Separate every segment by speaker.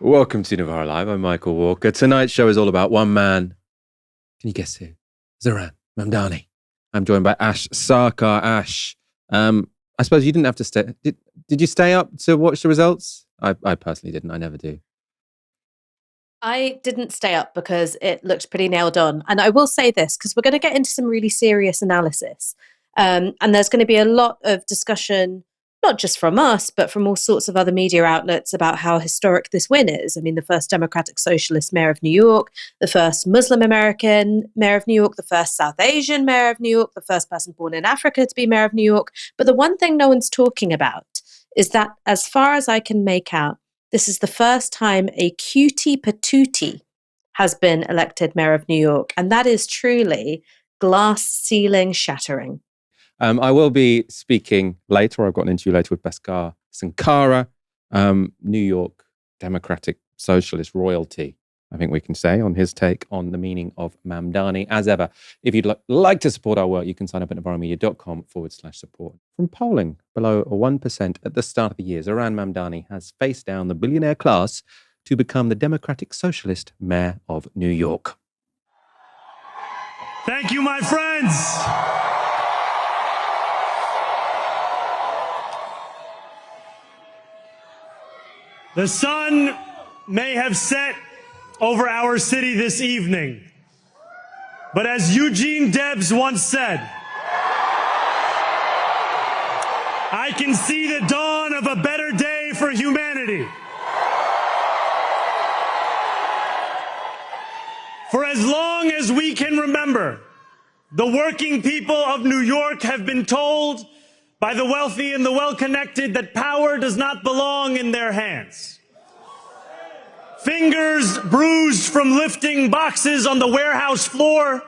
Speaker 1: Welcome to Novara Live. I'm Michael Walker. Tonight's show is all about one man. Can you guess who? Zohran Mamdani. I'm joined by Sarkar. I suppose you didn't have to stay. Did you stay up to watch the results? I personally didn't. I never do.
Speaker 2: I didn't stay up because it looked pretty nailed on. And I will say this, because we're going to get into some really serious analysis. And there's going to be a lot of discussion, not just from us, but from all sorts of other media outlets about how historic this win is. I mean, the first Democratic Socialist mayor of New York, the first Muslim American mayor of New York, the first South Asian mayor of New York, the first person born in Africa to be mayor of New York. But the one thing no one's talking about is that, as far as I can make out, this is the first time a cutie patootie has been elected mayor of New York. And that is truly glass ceiling shattering.
Speaker 1: I will be speaking later. I've got an interview later with Bhaskar Sunkara, New York Democratic Socialist royalty, I think we can say, on his take on the meaning of Mamdani. As ever, if you'd like to support our work, you can sign up at novaramedia.com/support. From polling below 1% at the start of the year, Zohran Mamdani has faced down the billionaire class to become the Democratic Socialist mayor of New York.
Speaker 3: Thank you, my friends. The sun may have set over our city this evening, but as Eugene Debs once said, I can see the dawn of a better day for humanity. For as long as we can remember, the working people of New York have been told by the wealthy and the well-connected that power does not belong in their hands. Fingers bruised from lifting boxes on the warehouse floor,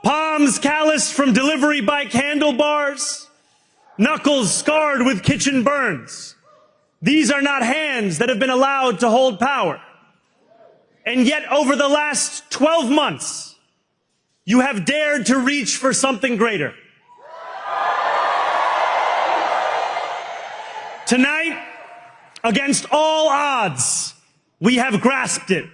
Speaker 3: palms calloused from delivery bike handlebars, knuckles scarred with kitchen burns. These are not hands that have been allowed to hold power. And yet, over the last 12 months, you have dared to reach for something greater. Tonight, against all odds, we have grasped it.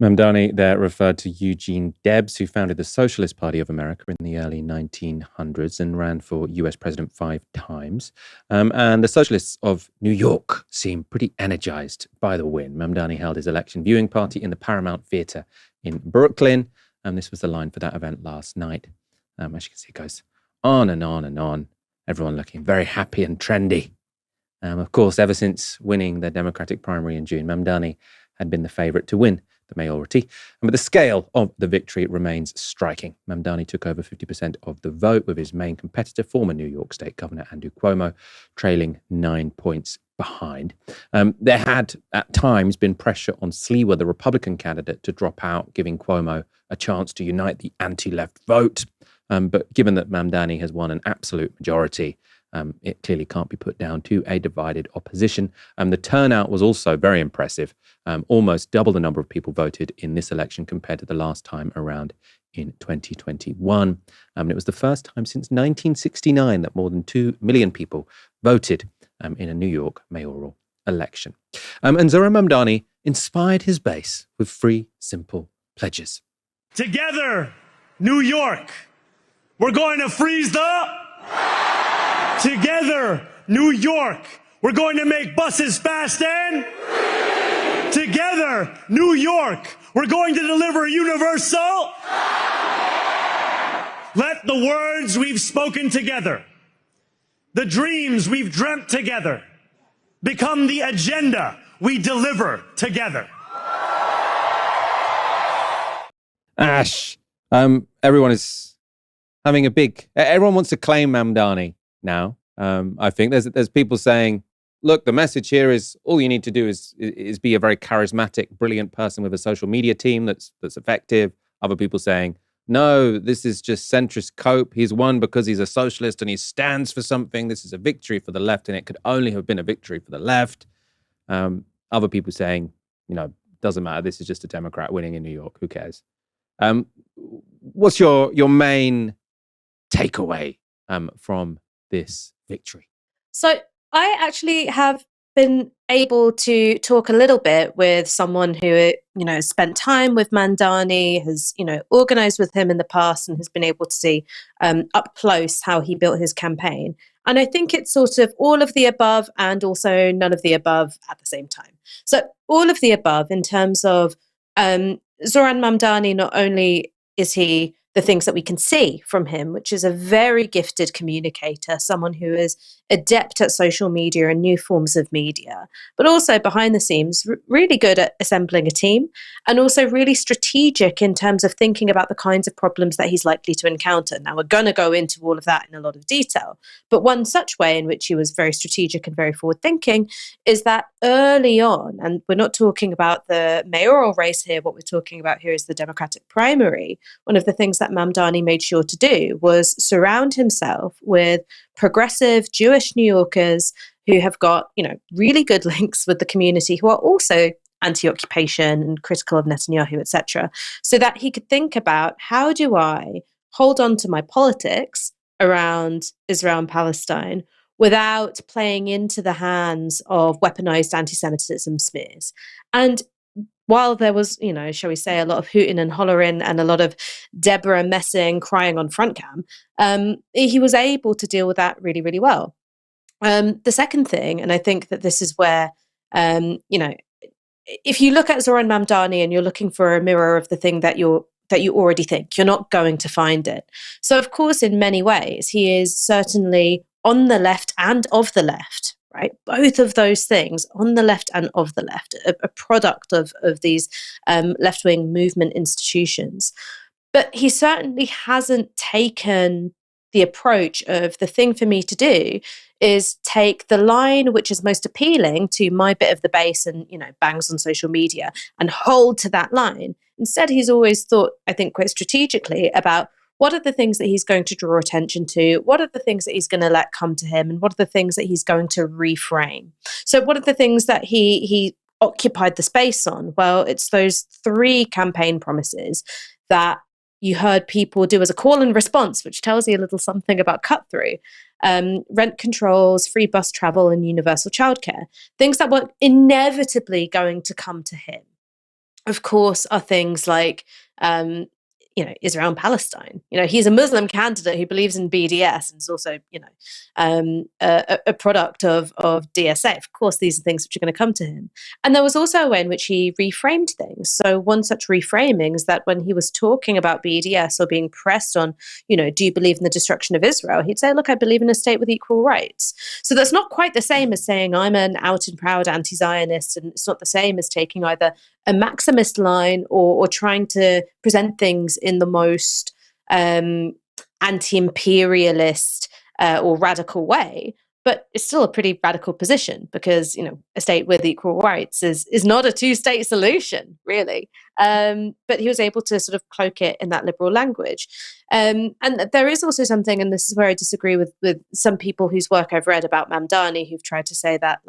Speaker 1: Mamdani there referred to Eugene Debs, who founded the Socialist Party of America in the early 1900s and ran for US president 5 times. And the Socialists of New York seem pretty energized by the win. Mamdani held his election viewing party in the Paramount Theater in Brooklyn. And this was the line for that event last night. As you can see, it goes on and on and on. Everyone looking very happy and trendy. Of course, ever since winning the Democratic primary in June, Mamdani had been the favorite to win the mayoralty. But the scale of the victory remains striking. Mamdani took over 50% of the vote, with his main competitor, former New York State Governor Andrew Cuomo, trailing 9 points behind. There had, at times, been pressure on Sliwa, the Republican candidate, to drop out, giving Cuomo a chance to unite the anti-left vote. But given that Mamdani has won an absolute majority, it clearly can't be put down to a divided opposition. The turnout was also very impressive. Almost double the number of people voted in this election compared to the last time around in 2021. It was the first time since 1969 that more than 2 million people voted in a New York mayoral election. And Zohran Mamdani inspired his base with 3 simple pledges.
Speaker 3: Together, New York, we're going to freeze the... Together, New York, we're going to make buses fast and... Together, New York, we're going to deliver universal... Let the words we've spoken together, the dreams we've dreamt together, become the agenda we deliver together.
Speaker 1: Everyone is having everyone wants to claim Mamdani now. I think there's people saying, look, the message here is all you need to do is be a very charismatic, brilliant person with a social media team that's effective. Other people saying, no, this is just centrist cope. He's won because he's a socialist and he stands for something. This is a victory for the left, and it could only have been a victory for the left. Other people saying, doesn't matter. This is just a Democrat winning in New York. Who cares? What's your main takeaway from this victory?
Speaker 2: So I actually have been able to talk a little bit with someone who, has spent time with Mamdani, has, organized with him in the past and has been able to see up close how he built his campaign. And I think it's sort of all of the above and also none of the above at the same time. So all of the above in terms of Zohran Mamdani, not only is he the things that we can see from him, which is a very gifted communicator, someone who is adept at social media and new forms of media, but also behind the scenes, really good at assembling a team and also really strategic in terms of thinking about the kinds of problems that he's likely to encounter. Now, we're going to go into all of that in a lot of detail, but one such way in which he was very strategic and very forward thinking is that early on, and we're not talking about the mayoral race here, what we're talking about here is the Democratic primary. One of the things that Mamdani made sure to do was surround himself with progressive Jewish New Yorkers who have got, really good links with the community, who are also anti-occupation and critical of Netanyahu, etc., so that he could think about, how do I hold on to my politics around Israel and Palestine without playing into the hands of weaponized anti-Semitism smears? And while there was, shall we say, a lot of hooting and hollering and a lot of Deborah Messing crying on front cam, he was able to deal with that really, really well. The second thing, and I think that this is where, if you look at Zohran Mamdani and you're looking for a mirror of the thing that you already think, you're not going to find it. So, of course, in many ways, he is certainly on the left and of the left. Right, both of those things, on the left and of the left, a product of these left-wing movement institutions. But he certainly hasn't taken the approach of, the thing for me to do is take the line which is most appealing to my bit of the base and, bangs on social media, and hold to that line. Instead, he's always thought, I think, quite strategically about, what are the things that he's going to draw attention to? What are the things that he's going to let come to him? And what are the things that he's going to reframe? So what are the things that he occupied the space on? Well, it's those 3 campaign promises that you heard people do as a call and response, which tells you a little something about cut through. Rent controls, free bus travel, and universal childcare. Things that were inevitably going to come to him, of course, are things like Israel and Palestine. He's a Muslim candidate who believes in BDS and is also, a product of DSA. Of course, these are things which are going to come to him. And there was also a way in which he reframed things. So one such reframing is that when he was talking about BDS or being pressed on, do you believe in the destruction of Israel? He'd say, look, I believe in a state with equal rights. So that's not quite the same as saying I'm an out and proud anti-Zionist, and it's not the same as taking either a maximist line or trying to present things in the most anti-imperialist or radical way. But it's still a pretty radical position because, a state with equal rights is not a 2-state solution, really. But he was able to sort of cloak it in that liberal language. And there is also something, and this is where I disagree with some people whose work I've read about Mamdani, who've tried to say that,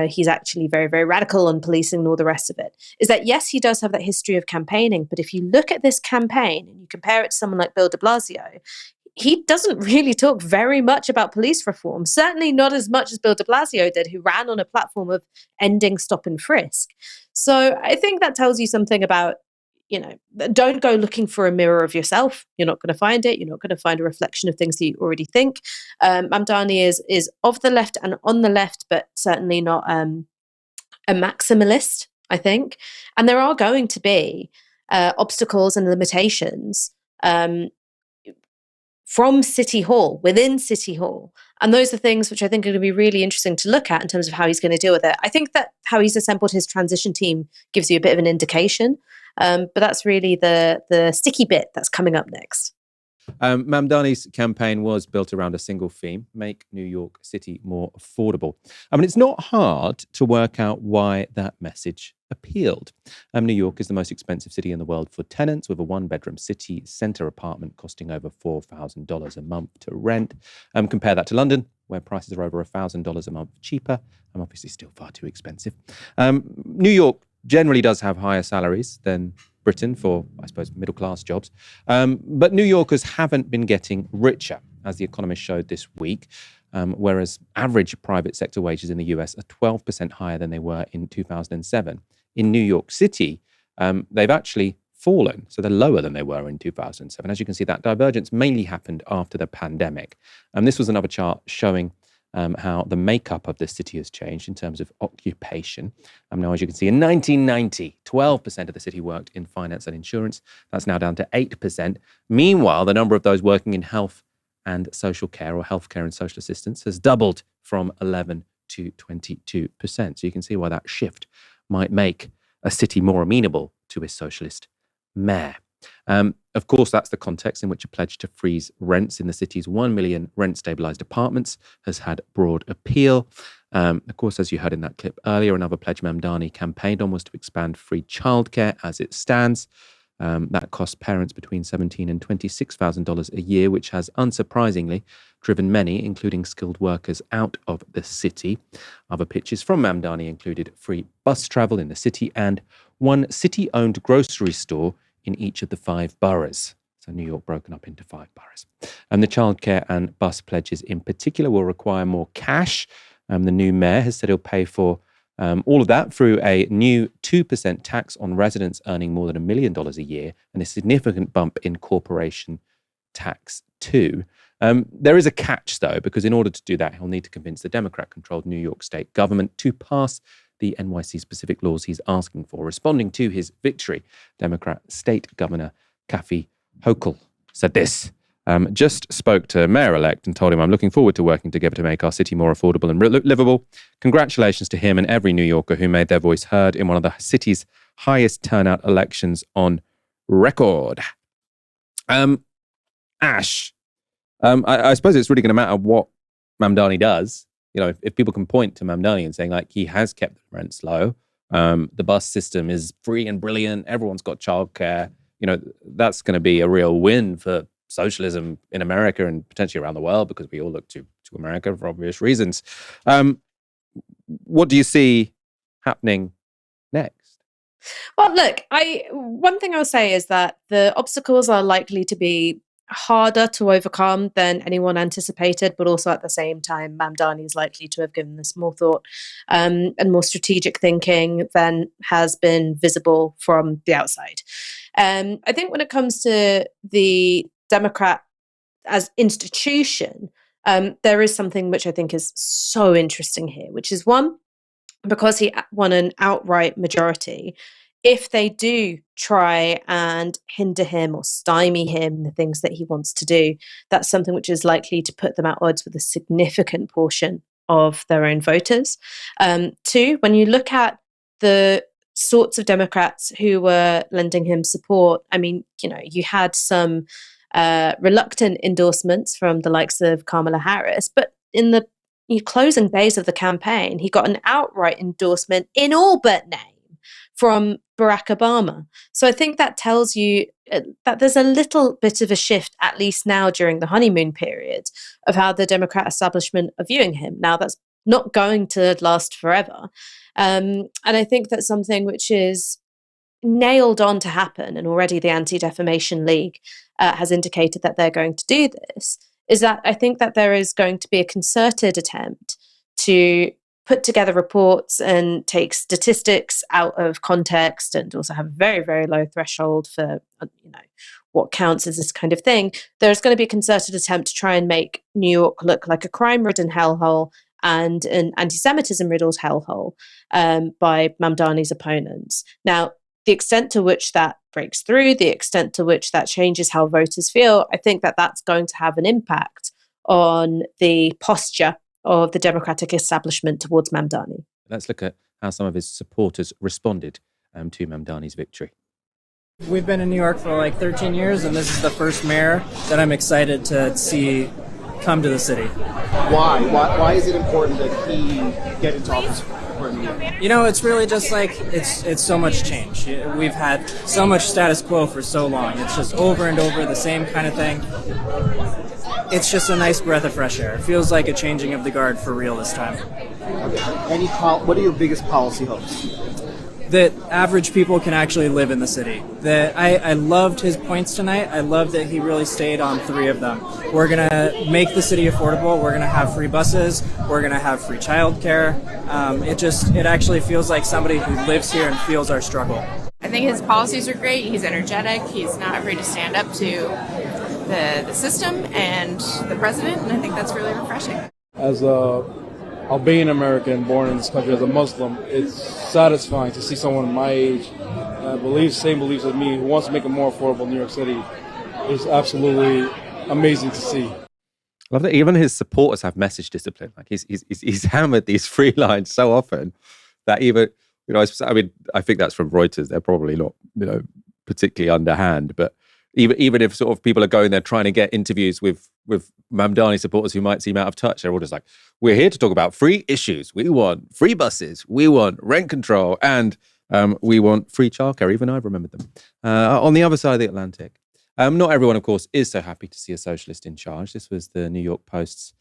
Speaker 2: he's actually very, very radical on policing and all the rest of it, is that, yes, he does have that history of campaigning. But if you look at this campaign and you compare it to someone like Bill de Blasio, he doesn't really talk very much about police reform, certainly not as much as Bill de Blasio did, who ran on a platform of ending stop and frisk. So I think that tells you something about, don't go looking for a mirror of yourself. You're not going to find it. You're not going to find a reflection of things that you already think. Mamdani is of the left and on the left, but certainly not a maximalist, I think. And there are going to be obstacles and limitations from City Hall, within City Hall. And those are things which I think are going to be really interesting to look at in terms of how he's going to deal with it. I think that how he's assembled his transition team gives you a bit of an indication. But that's really the sticky bit that's coming up next.
Speaker 1: Mamdani's campaign was built around a single theme: make New York City more affordable. It's not hard to work out why that message appealed. New York is the most expensive city in the world for tenants, with a 1-bedroom city centre apartment costing over $4,000 a month to rent. Compare that to London, where prices are over $1,000 a month cheaper. Obviously still far too expensive. New York generally does have higher salaries than Britain for, I suppose, middle-class jobs. But New Yorkers haven't been getting richer, as The Economist showed this week. whereas average private sector wages in the US are 12% higher than they were in 2007. In New York City, they've actually fallen, so they're lower than they were in 2007. As you can see, that divergence mainly happened after the pandemic. This was another chart showing how the makeup of the city has changed in terms of occupation. Now, as you can see, in 1990, 12% of the city worked in finance and insurance. That's now down to 8%. Meanwhile, the number of those working in health and social care, or healthcare and social assistance, has doubled from 11 to 22%. So you can see why that shift might make a city more amenable to a socialist mayor. Of course, that's the context in which a pledge to freeze rents in the city's 1 million rent-stabilized apartments has had broad appeal. Of course, as you heard in that clip earlier, another pledge Mamdani campaigned on was to expand free childcare as it stands. That costs parents between $17,000 and $26,000 a year, which has unsurprisingly driven many, including skilled workers, out of the city. Other pitches from Mamdani included free bus travel in the city and one city-owned grocery store in each of the 5 boroughs. So New York broken up into 5 boroughs. And the childcare and bus pledges in particular will require more cash. The new mayor has said he'll pay for all of that through a new 2% tax on residents earning more than $1 million a year and a significant bump in corporation tax too. There is a catch, though, because in order to do that, he'll need to convince the Democrat-controlled New York state government to pass the NYC-specific laws he's asking for. Responding to his victory, Democrat State Governor Kathy Hochul said this. Just spoke to Mayor-elect and told him, I'm looking forward to working together to make our city more affordable and livable. Congratulations to him and every New Yorker who made their voice heard in one of the city's highest turnout elections on record. Ash, I suppose it's really going to matter what Mamdani does. You know, if people can point to Mamdani and saying, like, he has kept the rents low, the bus system is free and brilliant, everyone's got childcare, you know, that's going to be a real win for socialism in America and potentially around the world, because we all look to America for obvious reasons. What do you see happening next?
Speaker 2: Well, look, one thing I'll say is that the obstacles are likely to be harder to overcome than anyone anticipated, but also at the same time, Mamdani is likely to have given this more thought and more strategic thinking than has been visible from the outside. I think when it comes to the Democrat as institution, there is something which I think is so interesting here, which is one, because he won an outright majority, if they do try and hinder him or stymie him in the things that he wants to do, that's something which is likely to put them at odds with a significant portion of their own voters. 2, when you look at the sorts of Democrats who were lending him support, I mean, you know, you had some reluctant endorsements from the likes of Kamala Harris, but in the closing days of the campaign, he got an outright endorsement in all but name from Barack Obama. So I think that tells you that there's a little bit of a shift, at least now during the honeymoon period, of how the Democrat establishment are viewing him. Now, that's not going to last forever. And I think that's something which is nailed on to happen, and already the Anti-Defamation League has indicated that they're going to do this, is that I think that there is going to be a concerted attempt to put together reports and take statistics out of context, and also have a very, very low threshold for, you know, what counts as this kind of thing. There's going to be a concerted attempt to try and make New York look like a crime-ridden hellhole and an anti-Semitism-riddled hellhole by Mamdani's opponents. Now, the extent to which that breaks through, the extent to which that changes how voters feel, I think that that's going to have an impact on the posture of the Democratic establishment towards Mamdani.
Speaker 1: Let's look at how some of his supporters responded to Mamdani's victory.
Speaker 4: We've been in New York for like 13 years, and this is the first mayor that I'm excited to see come to the city.
Speaker 5: Why? Why is it important that he get into office?
Speaker 4: You know, it's really just like, it's so much change. We've had so much status quo for so long. It's just over and over the same kind of thing. It's just a nice breath of fresh air. It feels like a changing of the guard for real this time.
Speaker 5: Okay. What are your biggest policy hopes?
Speaker 4: that average people can actually live in the city. That I loved his points tonight. I love that he really stayed on 3 of them. We're going to make the city affordable. We're going to have free buses. We're going to have free childcare. It actually feels like somebody who lives here and feels our struggle.
Speaker 6: I think his policies are great. He's energetic. He's not afraid to stand up to the system and the president, and I think that's really refreshing.
Speaker 7: As a Albanian American born in this country, as a Muslim, it's satisfying to see someone my age, same beliefs as me, who wants to make it more affordable in New York City. It's absolutely amazing to see.
Speaker 1: I love that even his supporters have message discipline. Like he's hammered these 3 lines so often that even, I think that's from Reuters. They're probably not, particularly underhand, but even if sort of people are going there trying to get interviews with Mamdani supporters who might seem out of touch, they're all just like, we're here to talk about free issues. We want free buses. We want rent control. And we want free childcare. Even I've remembered them. On the other side of the Atlantic. Not everyone, of course, is so happy to see a socialist in charge. This was the New York Post's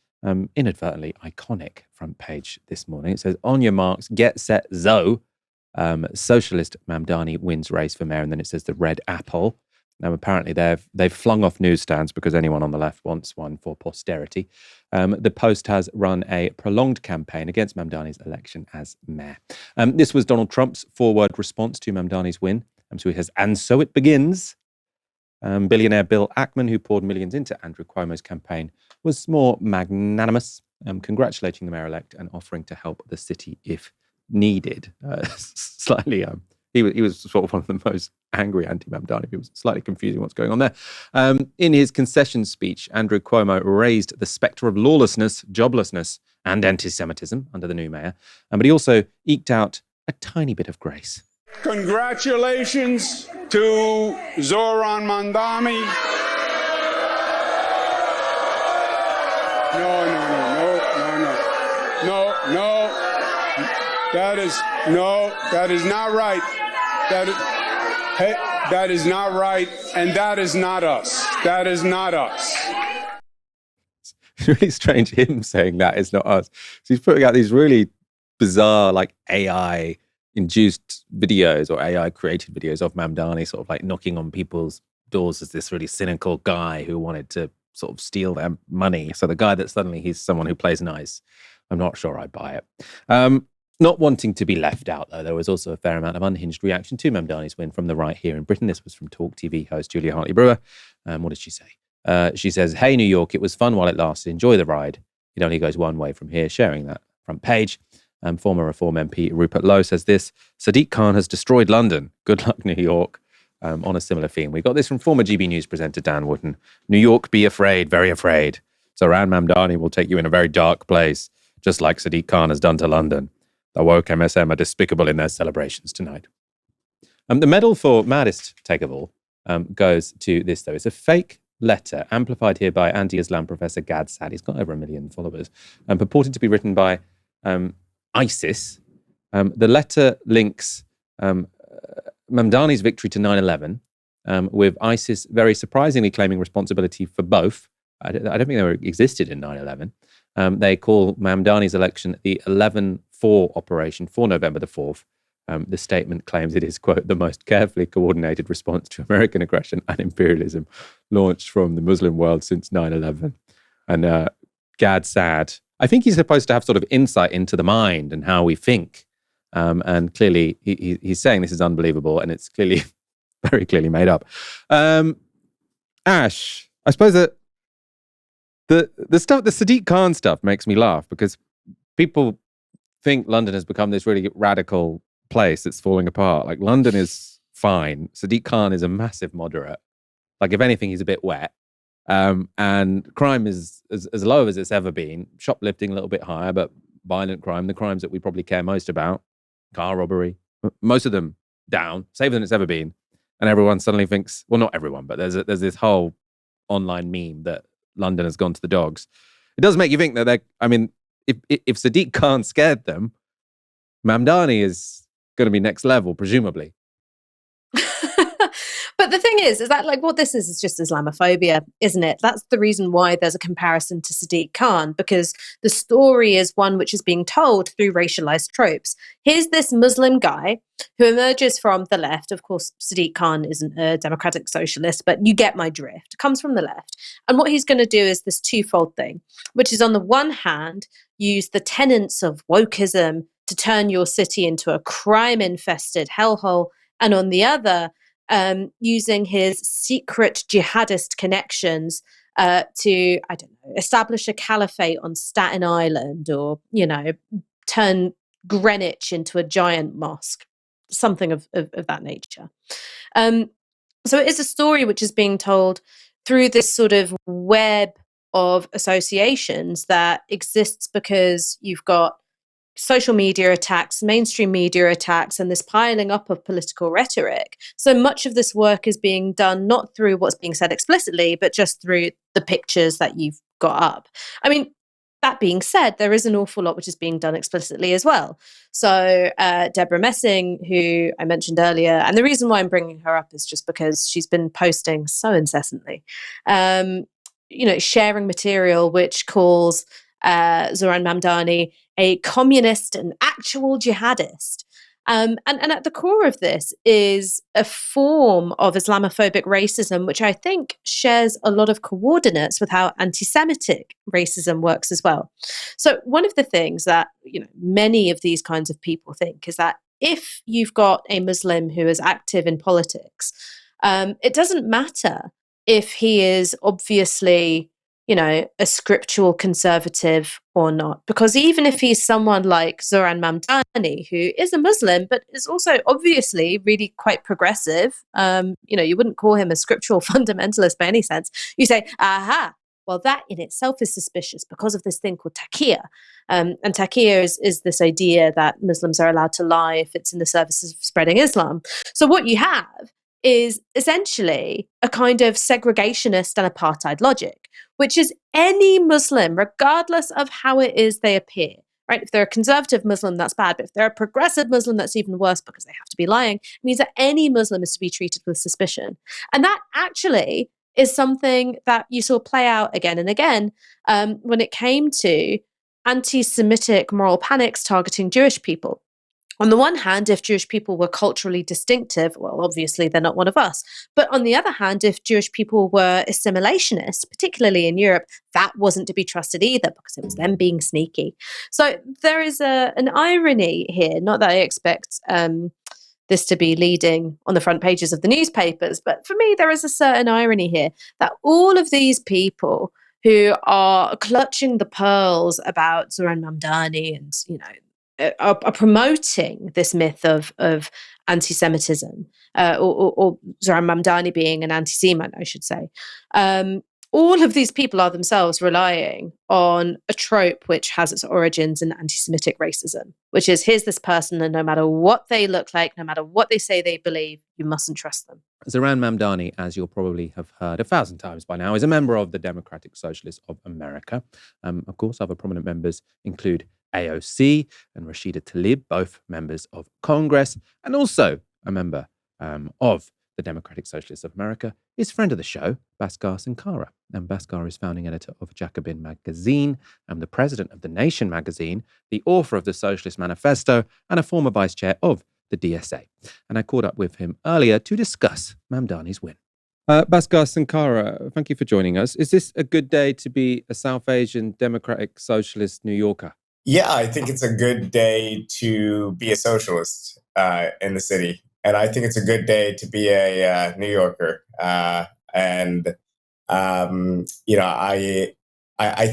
Speaker 1: inadvertently iconic front page this morning. It says, on your marks, get set, Zoe. Socialist Mamdani wins race for mayor. And then it says the red apple. Now, apparently, they've flung off newsstands because anyone on the left wants one for posterity. The Post has run a prolonged campaign against Mamdani's election as mayor. This was Donald Trump's forward response to Mamdani's win. So he says, and so it begins. Billionaire Bill Ackman, who poured millions into Andrew Cuomo's campaign, was more magnanimous, congratulating the mayor-elect and offering to help the city if needed. Slightly... He was sort of one of the most angry anti-Mamdani. It was slightly confusing what's going on there. In his concession speech, Andrew Cuomo raised the spectre of lawlessness, joblessness, and anti-Semitism under the new mayor. But he also eked out a tiny bit of grace.
Speaker 8: Congratulations to Zohran Mamdani. No. That is not right. That is not right, and that is not us. That is not us.
Speaker 1: It's really strange him saying that is not us. So he's putting out these really bizarre, like AI-induced videos or AI-created videos of Mamdani sort of like knocking on people's doors as this really cynical guy who wanted to sort of steal their money. So the guy that suddenly he's someone who plays nice, I'm not sure I'd buy it. Not wanting to be left out, though, there was also a fair amount of unhinged reaction to Mamdani's win from the right here in Britain. This was from Talk TV host Julia Hartley-Brewer. What did she say? She says, hey, New York, it was fun while it lasted. Enjoy the ride. It only goes one way from here, sharing that front page. Former Reform MP Rupert Lowe says this, Sadiq Khan has destroyed London. Good luck, New York. On a similar theme. We got this from former GB News presenter Dan Wootton. New York, be afraid, very afraid. Zohran Mamdani will take you in a very dark place, just like Sadiq Khan has done to London. The woke MSM are despicable in their celebrations tonight. The medal for maddest take of all goes to this, though. It's a fake letter, amplified here by anti-Islam professor Gad Saad. He's got over 1 million followers, purported to be written by ISIS. The letter links Mamdani's victory to 9/11, with ISIS very surprisingly claiming responsibility for both. I don't think they existed in 9/11. They call Mamdani's election the 11-4 operation for November the 4th. The statement claims it is, quote, the most carefully coordinated response to American aggression and imperialism launched from the Muslim world since 9/11. And Gad Saad, I think he's supposed to have sort of insight into the mind and how we think. And clearly he's saying this is unbelievable and it's clearly, very clearly made up. Ash, I suppose that the Sadiq Khan stuff makes me laugh because people think London has become this really radical place that's falling apart. Like, London is fine. Sadiq Khan is a massive moderate. Like, if anything, he's a bit wet. And crime is as low as it's ever been. Shoplifting a little bit higher, but violent crime, the crimes that we probably care most about, car robbery, most of them down, safer than it's ever been. And everyone suddenly thinks, well, not everyone, but there's this whole online meme that London has gone to the dogs. It does make you think that if Sadiq Khan scared them, Mamdani is going to be next level, presumably.
Speaker 2: But But the thing is that like what this is just Islamophobia, isn't it? That's the reason why there's a comparison to Sadiq Khan, because the story is one which is being told through racialized tropes. Here's this Muslim guy who emerges from the left. Of course, Sadiq Khan isn't a democratic socialist, but you get my drift. Comes from the left. And what he's going to do is this twofold thing, which is on the one hand, use the tenets of wokeism to turn your city into a crime-infested hellhole, and on the other, using his secret jihadist connections to, I don't know, establish a caliphate on Staten Island, or, you know, turn Greenwich into a giant mosque, something of that nature. So it is a story which is being told through this sort of web of associations that exists because you've got social media attacks, mainstream media attacks, and this piling up of political rhetoric. So much of this work is being done not through what's being said explicitly, but just through the pictures that you've got up. I mean, that being said, there is an awful lot which is being done explicitly as well. So Deborah Messing, who I mentioned earlier, and the reason why I'm bringing her up is just because she's been posting so incessantly, sharing material which calls Zohran Mamdani a communist and actual jihadist. And at the core of this is a form of Islamophobic racism, which I think shares a lot of coordinates with how anti-Semitic racism works as well. So one of the things that many of these kinds of people think is that if you've got a Muslim who is active in politics, it doesn't matter if he is obviously a scriptural conservative or not. Because even if he's someone like Zohran Mamdani, who is a Muslim, but is also obviously really quite progressive, you wouldn't call him a scriptural fundamentalist by any sense. You say, aha, well, that in itself is suspicious because of this thing called taqiyya. And taqiyya is this idea that Muslims are allowed to lie if it's in the service of spreading Islam. So what you have is essentially a kind of segregationist and apartheid logic, which is any Muslim, regardless of how it is they appear, right? If they're a conservative Muslim, that's bad. But if they're a progressive Muslim, that's even worse because they have to be lying. It means that any Muslim is to be treated with suspicion. And that actually is something that you saw play out again and again when it came to anti-Semitic moral panics targeting Jewish people. On the one hand, if Jewish people were culturally distinctive, well, obviously they're not one of us. But on the other hand, if Jewish people were assimilationist, particularly in Europe, that wasn't to be trusted either because it was them being sneaky. So there is an irony here, not that I expect this to be leading on the front pages of the newspapers, but for me, there is a certain irony here that all of these people who are clutching the pearls about Zohran Mamdani and, are promoting this myth of anti-Semitism, or Zohran Mamdani being an anti-Semite, I should say. All of these people are themselves relying on a trope which has its origins in anti-Semitic racism, which is here's this person, and no matter what they look like, no matter what they say they believe, you mustn't trust them.
Speaker 1: Zohran Mamdani, as you'll probably have heard 1,000 times by now, is a member of the Democratic Socialists of America. Of course, other prominent members include AOC and Rashida Tlaib, both members of Congress, and also a member of the Democratic Socialists of America is friend of the show, Bhaskar Sunkara. And Bhaskar is founding editor of Jacobin magazine and the president of The Nation magazine, the author of the Socialist Manifesto, and a former vice chair of the DSA. And I caught up with him earlier to discuss Mamdani's win. Bhaskar Sunkara, thank you for joining us. Is this a good day to be a South Asian Democratic Socialist New Yorker?
Speaker 9: Yeah, I think it's a good day to be a socialist in the city. And I think it's a good day to be a New Yorker. I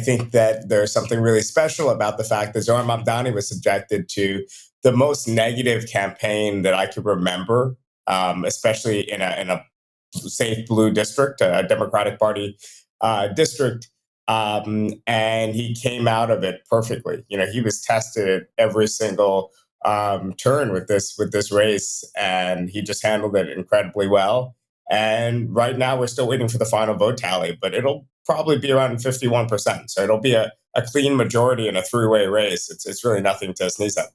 Speaker 9: think that there's something really special about the fact that Zohran Mamdani was subjected to the most negative campaign that I could remember, especially in a safe blue district, a Democratic Party district. And he came out of it perfectly. He was tested at every single turn with this race, and he just handled it incredibly well. And right now we're still waiting for the final vote tally, but it'll probably be around 51%. So it'll be a clean majority in a three-way race. It's really nothing to sneeze at.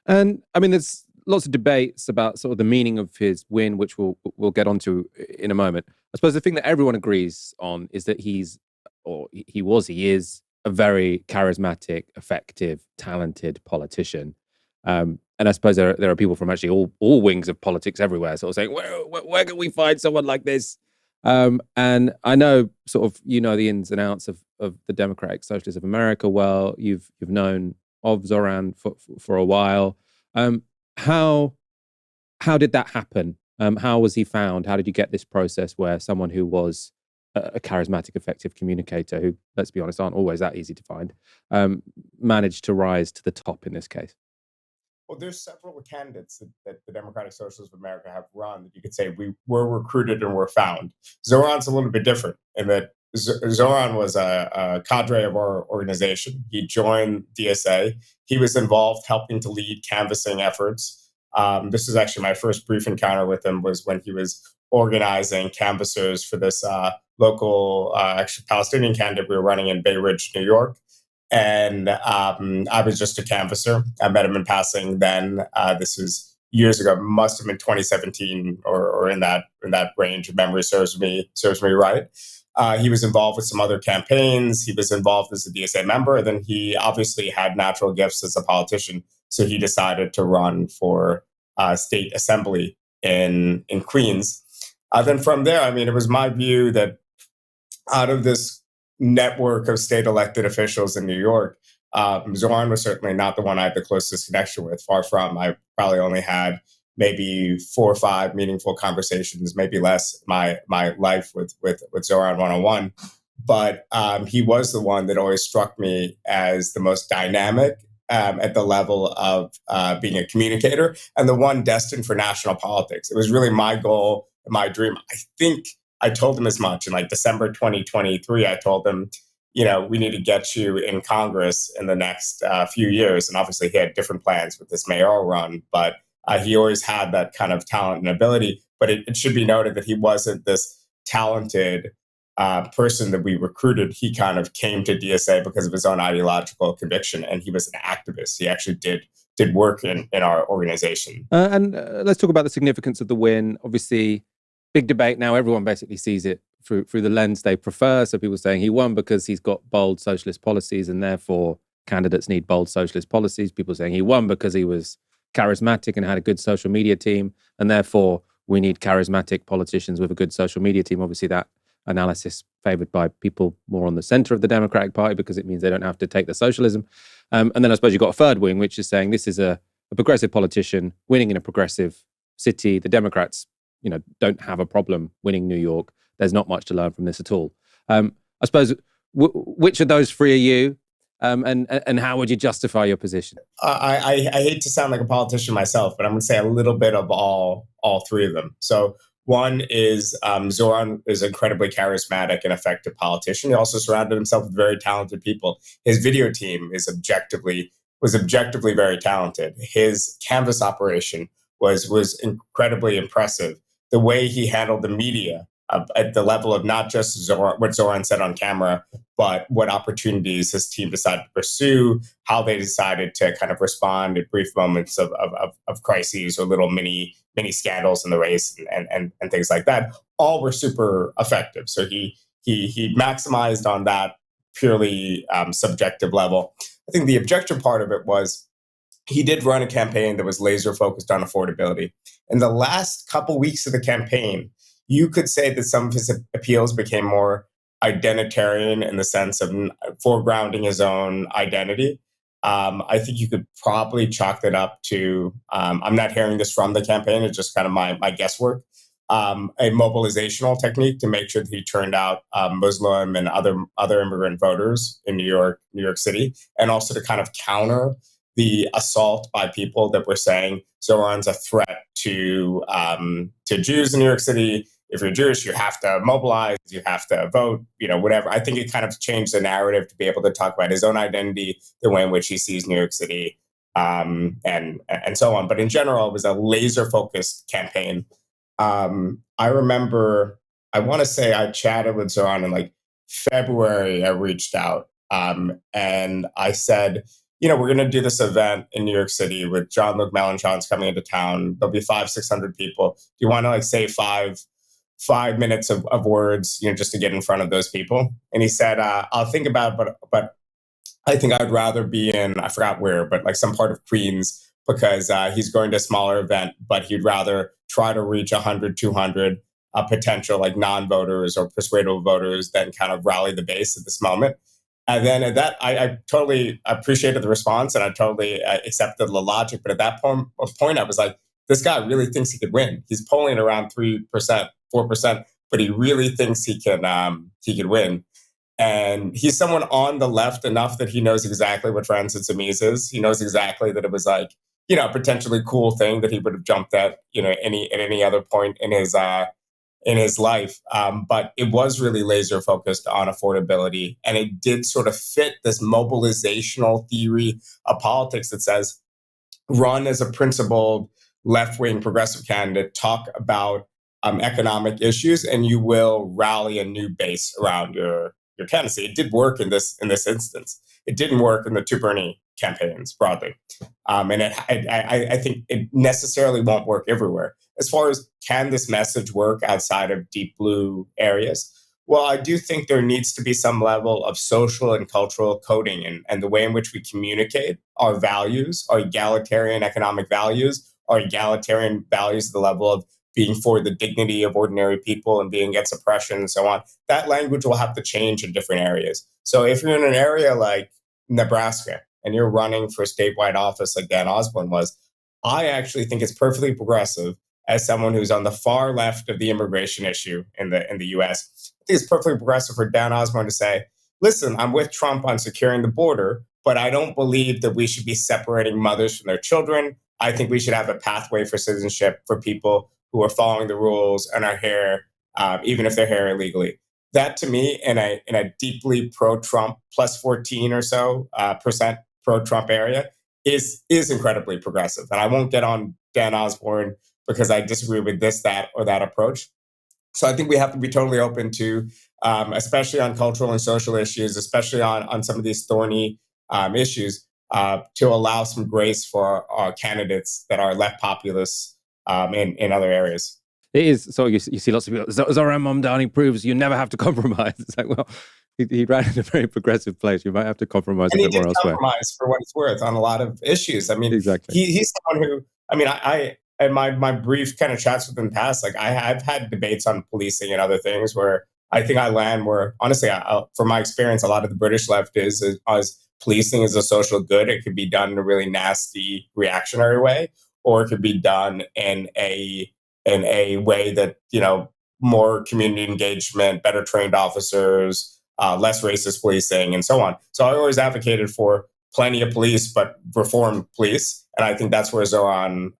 Speaker 1: And I mean, there's lots of debates about sort of the meaning of his win, which we'll get onto in a moment. I suppose the thing that everyone agrees on is that he is a very charismatic, effective, talented politician. And I suppose there are people from actually all wings of politics everywhere sort of saying, where can we find someone like this? And I know sort of, the ins and outs of the Democratic Socialists of America well. You've known of Zohran for a while. How did that happen? How was he found? How did you get this process where someone who was a charismatic, effective communicator, who, let's be honest, aren't always that easy to find, managed to rise to the top in this case?
Speaker 9: Well, there's several candidates that the Democratic Socialists of America have run that you could say we were recruited and were found. Zohran's a little bit different in that Zohran was a cadre of our organization. He joined DSA. He was involved helping to lead canvassing efforts. This is actually my first brief encounter with him was when he was organizing canvassers for this local actually Palestinian candidate we were running in Bay Ridge, New York. And I was just a canvasser. I met him in passing then. This was years ago, must have been 2017 or in that range. If memory serves me right. He was involved with some other campaigns. He was involved as a DSA member. And then he obviously had natural gifts as a politician. So he decided to run for state assembly in Queens. Then from there, I mean, it was my view that out of this network of state elected officials in New York, Zohran was certainly not the one I had the closest connection with. Far from. I probably only had maybe 4 or 5 meaningful conversations, maybe less, my life with Zohran one-on-one. But he was the one that always struck me as the most dynamic at the level of being a communicator and the one destined for national politics. It was really my goal, my dream. I think I told him as much in like December 2023. I told him, we need to get you in Congress in the next few years. And obviously he had different plans with this mayoral run, but he always had that kind of talent and ability. But it should be noted that he wasn't this talented person that we recruited. He kind of came to DSA because of his own ideological conviction, and he was an activist. He actually did work in our organization.
Speaker 1: And let's talk about the significance of the win. Obviously, big debate now. Everyone basically sees it through the lens they prefer. So people saying he won because he's got bold socialist policies, and therefore candidates need bold socialist policies. People saying he won because he was charismatic and had a good social media team, and therefore we need charismatic politicians with a good social media team. Obviously, that analysis favored by people more on the center of the Democratic Party because it means they don't have to take the socialism. And then I suppose you've got a third wing, which is saying this is a progressive politician winning in a progressive city. The Democrats, don't have a problem winning New York. There's not much to learn from this at all. I suppose, which of those three are you? And how would you justify your position?
Speaker 9: I hate to sound like a politician myself, but I'm going to say a little bit of all three of them. So one is Zohran is an incredibly charismatic and effective politician. He also surrounded himself with very talented people. His video team was objectively very talented. His canvas operation was incredibly impressive. The way he handled the media at the level of not just what Zohran said on camera, but what opportunities his team decided to pursue, how they decided to kind of respond at brief moments of crises or little mini scandals in the race and things like that, all were super effective. So he maximized on that purely subjective level. I think the objective part of it was he did run a campaign that was laser focused on affordability. In the last couple weeks of the campaign, you could say that some of his appeals became more identitarian in the sense of foregrounding his own identity. I think you could probably chalk that up to, I'm not hearing this from the campaign, it's just kind of my guesswork, a mobilizational technique to make sure that he turned out Muslim and other immigrant voters in New York City, and also to kind of counter the assault by people that were saying Zohran's a threat to Jews in New York City. If you're Jewish, you have to mobilize, you have to vote, whatever. I think it kind of changed the narrative to be able to talk about his own identity, the way in which he sees New York City, and so on. But in general, it was a laser-focused campaign. I remember, I want to say I chatted with Zohran in like February. I reached out and I said, we're going to do this event in New York City with Jean-Luc Mélenchon's coming into town. There'll be 500-600 people. Do you want to say five minutes of words, just to get in front of those people? And he said, I'll think about it, but I think I'd rather be in, I forgot where, but like some part of Queens, because he's going to a smaller event, but he'd rather try to reach 100, 200 potential like non-voters or persuadable voters than kind of rally the base at this moment. And then at that, I totally appreciated the response, and I totally accepted the logic. But at that point, I was like, this guy really thinks he could win. He's polling around 3%, 4%, but he really thinks he could win. And he's someone on the left enough that he knows exactly what Francis Amiz is. He knows exactly that it was like, a potentially cool thing that he would have jumped at, at any other point in his life. But it was really laser focused on affordability. And it did sort of fit this mobilizational theory of politics that says, run as a principled left-wing progressive candidate, talk about economic issues, and you will rally a new base around your candidacy. It did work in this instance. It didn't work in the two Bernie campaigns broadly. And I think it necessarily won't work everywhere. As far as can this message work outside of deep blue areas? Well, I do think there needs to be some level of social and cultural coding and the way in which we communicate our values, our egalitarian economic values, our egalitarian values at the level of being for the dignity of ordinary people and being against oppression and so on. That language will have to change in different areas. So if you're in an area like Nebraska and you're running for statewide office like Dan Osborne was, I actually think it's perfectly progressive as someone who's on the far left of the immigration issue in the US. I think it's perfectly progressive for Dan Osborne to say, listen, I'm with Trump on securing the border, but I don't believe that we should be separating mothers from their children. I think we should have a pathway for citizenship for people who are following the rules and are here, even if they're here illegally. That to me, in a deeply pro-Trump, plus 14 or so percent pro-Trump area, is incredibly progressive. And I won't get on Dan Osborne because I disagree with this, that, or that approach. So I think we have to be totally open to, especially on cultural and social issues, especially on some of these thorny issues, to allow some grace for our candidates that are left populist in other areas.
Speaker 1: It is. So you see lots of people, Zohran Mamdani proves you never have to compromise. It's like, well, he ran in a very progressive place. You might have to compromise a bit more elsewhere.
Speaker 9: Compromise for what it's worth on a lot of issues. I mean,
Speaker 1: exactly.
Speaker 9: He's someone who, I mean, I in my brief kind of chats with him in the past, like I've had debates on policing and other things where I think I land where, honestly, from my experience, a lot of the British left is policing is a social good. It could be done in a really nasty reactionary way, or it could be done in a way that, more community engagement, better trained officers, less racist policing, and so on. So I always advocated for plenty of police, but reformed police. And I think that's where Zohran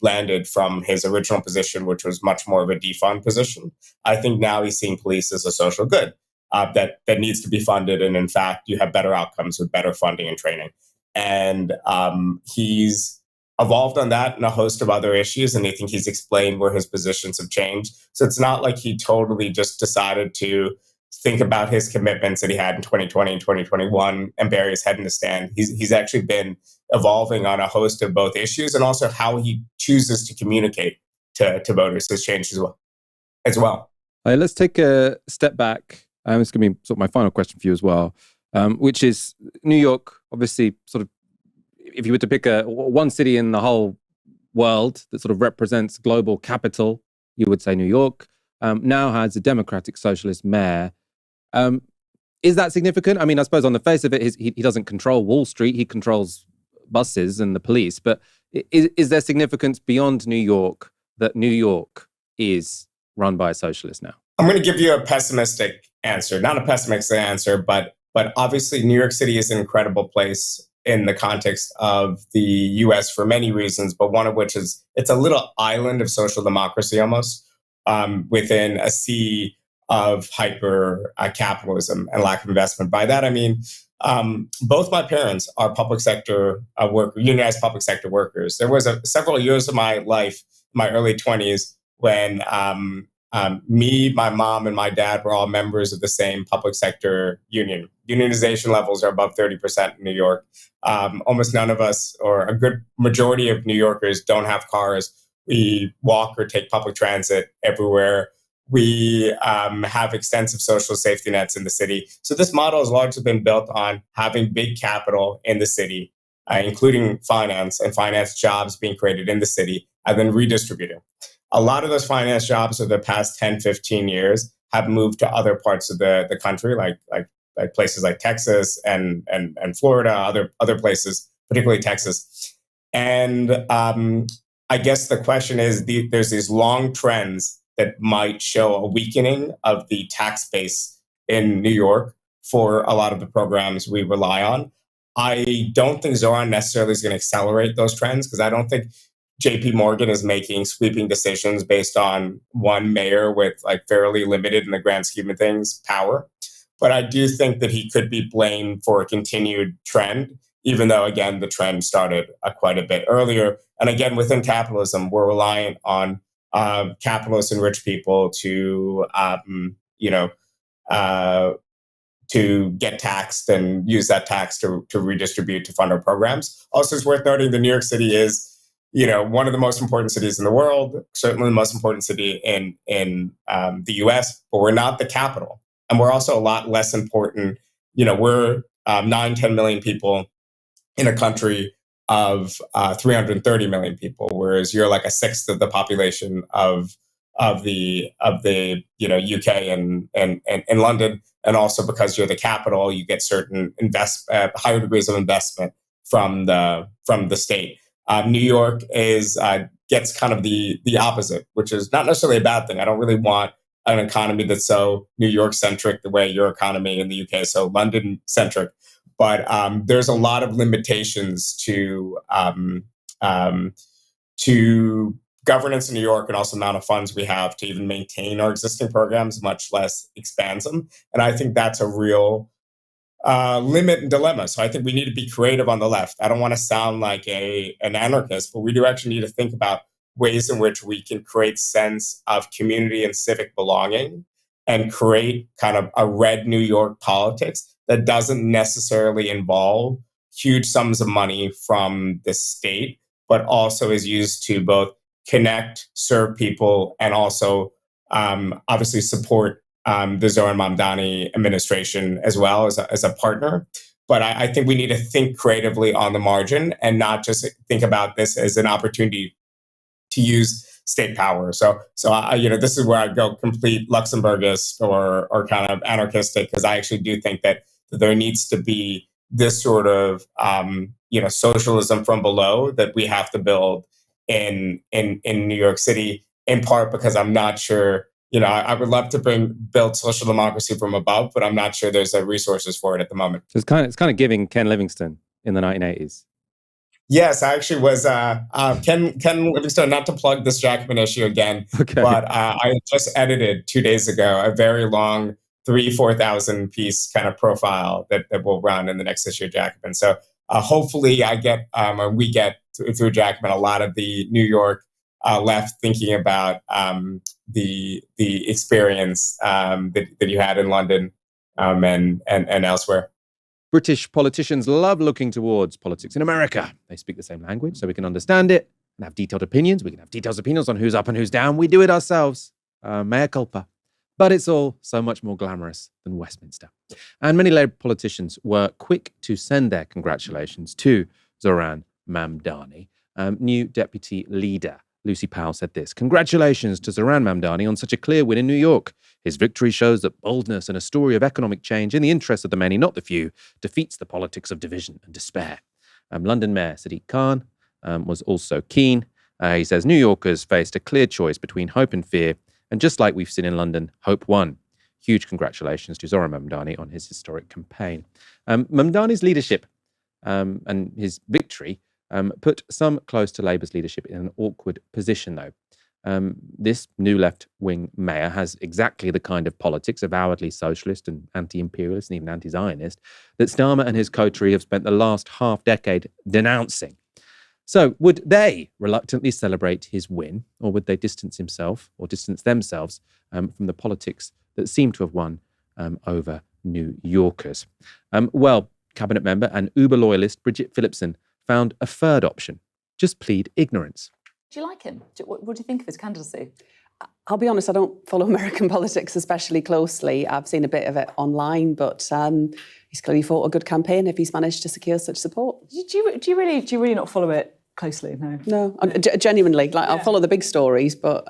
Speaker 9: landed from his original position, which was much more of a defund position. I think now he's seeing police as a social good that needs to be funded. And in fact, you have better outcomes with better funding and training. And he's evolved on that and a host of other issues. And I think he's explained where his positions have changed. So it's not like he totally just decided to think about his commitments that he had in 2020 and 2021 and bury his head in the sand. He's actually been evolving on a host of both issues, and also how he chooses to communicate to voters has changed as well.
Speaker 1: Let's take a step back. It's going to be sort of my final question for you as well, which is New York, obviously, sort of, if you were to pick one city in the whole world that sort of represents global capital, you would say New York, now has a Democratic Socialist mayor. Is that significant? I mean, I suppose on the face of it, he doesn't control Wall Street. He controls buses and the police. But is there significance beyond New York that New York is run by a socialist now?
Speaker 9: I'm going to give you a pessimistic answer. Not a pessimistic answer, but obviously New York City is an incredible place in the context of the US for many reasons, but one of which is it's a little island of social democracy almost within a sea of hyper capitalism and lack of investment. By that, I mean, both my parents are public sector unionized public sector workers. There was several years of my life, my early 20s, when me, my mom, and my dad were all members of the same public sector union, Unionization levels are above 30% in New York. Almost none of us, or a good majority of New Yorkers, don't have cars. We walk or take public transit everywhere. We have extensive social safety nets in the city. So this model has largely been built on having big capital in the city, including finance and finance jobs being created in the city and then redistributing. A lot of those finance jobs over the past 10, 15 years have moved to other parts of the country, like places like Texas and Florida, other places, particularly Texas. And I guess the question is, there's these long trends that might show a weakening of the tax base in New York for a lot of the programs we rely on. I don't think Zohran necessarily is going to accelerate those trends, because I don't think JP Morgan is making sweeping decisions based on one mayor with like fairly limited, in the grand scheme of things, power. But I do think that he could be blamed for a continued trend, even though, again, the trend started quite a bit earlier. And again, within capitalism, we're reliant on capitalists and rich people to get taxed and use that tax to redistribute to fund our programs. Also, it's worth noting that New York City is, one of the most important cities in the world, certainly the most important city in the US, but we're not the capital. And we're also a lot less important. We're 9-10 million people in a country of 330 million people, whereas you're like a sixth of the population of the UK and London. And also, because you're the capital, you get certain higher degrees of investment from the state. New York gets kind of the opposite, which is not necessarily a bad thing. I don't really want an economy that's so New York centric the way your economy in the UK is so London centric. But there's a lot of limitations to governance in New York, and also the amount of funds we have to even maintain our existing programs, much less expand them. And I think that's a real limit and dilemma. So I think we need to be creative on the left. I don't want to sound like an anarchist, but we do actually need to think about ways in which we can create sense of community and civic belonging and create kind of a red New York politics that doesn't necessarily involve huge sums of money from the state, but also is used to both connect, serve people, and also obviously support the Zohran Mamdani administration as well as a partner. But I think we need to think creatively on the margin and not just think about this as an opportunity to use state power. So this is where I go complete Luxembourgist or kind of anarchistic, because I actually do think that there needs to be this sort of socialism from below that we have to build in New York City, in part because I'm not sure. I would love to build social democracy from above, but I'm not sure there's the resources for it at the moment.
Speaker 1: So it's kind of giving Ken Livingstone in the 1980s.
Speaker 9: Yes, I actually was Ken Livingstone, not to plug this Jacobin issue again,
Speaker 1: okay.
Speaker 9: But I just edited 2 days ago a very long 3,000-4,000 piece kind of profile that will run in the next issue of Jacobin. So hopefully we get through Jacobin a lot of the New York left thinking about the experience that you had in London and elsewhere.
Speaker 1: British politicians love looking towards politics in America. They speak the same language, so we can understand it and have detailed opinions. We can have detailed opinions on who's up and who's down. We do it ourselves. Mea culpa. But it's all so much more glamorous than Westminster. And many Labour politicians were quick to send their congratulations to Zohran Mamdani, new deputy leader. Lucy Powell said this: "Congratulations to Zohran Mamdani on such a clear win in New York. His victory shows that boldness and a story of economic change in the interest of the many, not the few, defeats the politics of division and despair." London Mayor Sadiq Khan was also keen. He says New Yorkers faced a clear choice between hope and fear, and just like we've seen in London, hope won. Huge congratulations to Zohran Mamdani on his historic campaign. Mamdani's leadership and his victory put some close to Labour's leadership in an awkward position, though. This new left-wing mayor has exactly the kind of politics, avowedly socialist and anti-imperialist and even anti-Zionist, that Starmer and his coterie have spent the last half-decade denouncing. So would they reluctantly celebrate his win, or would they distance themselves from the politics that seem to have won over New Yorkers. Well, cabinet member and Uber loyalist Bridget Phillipson found a third option: just plead ignorance.
Speaker 10: Do you like him? What do you think of his candidacy?
Speaker 11: I'll be honest, I don't follow American politics especially closely. I've seen a bit of it online, but he's clearly fought a good campaign if he's managed to secure such support.
Speaker 10: Do you really not follow it closely? No.
Speaker 11: Genuinely. I'll follow the big stories, but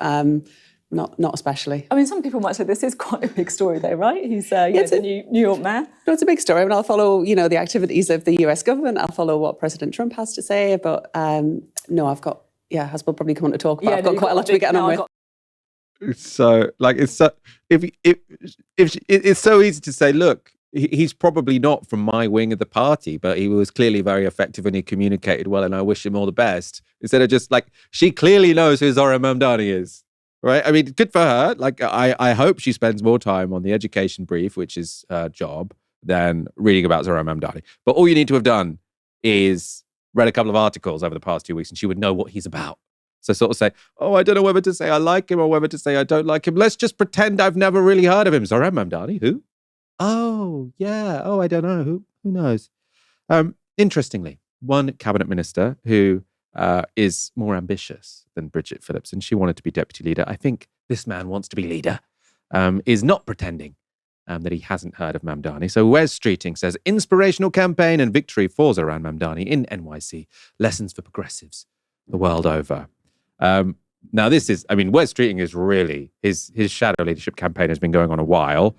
Speaker 11: not especially.
Speaker 10: I mean, some people might say this is quite a big story, though, right? He's the New York mayor.
Speaker 11: No, it's a big story. I mean, I'll follow, the activities of the US government. I'll follow what President Trump has to say, but no, I've got. Yeah, as we'll probably come on to talk about. I've got quite a lot to be getting on with.
Speaker 1: So, it's so easy to say, look, he's probably not from my wing of the party, but he was clearly very effective and he communicated well, and I wish him all the best. Instead of just she clearly knows who Zohran Mamdani is, right? I mean, good for her. I hope she spends more time on the education brief, which is her job, than reading about Zohran Mamdani. But all you need to have done is read a couple of articles over the past 2 weeks and she would know what he's about. So sort of say, oh, I don't know whether to say I like him or whether to say I don't like him. Let's just pretend I've never really heard of him. Zohran Mamdani, who? Oh, yeah. Oh, I don't know. Who knows? Interestingly, one cabinet minister who is more ambitious than Bridget Phillipson, she wanted to be deputy leader. I think this man wants to be leader, is not pretending that he hasn't heard of Mamdani. So Wes Streeting says, inspirational campaign and victory for Zohran Mamdani in NYC. Lessons for progressives the world over. Now this is, Wes Streeting is really, his shadow leadership campaign has been going on a while.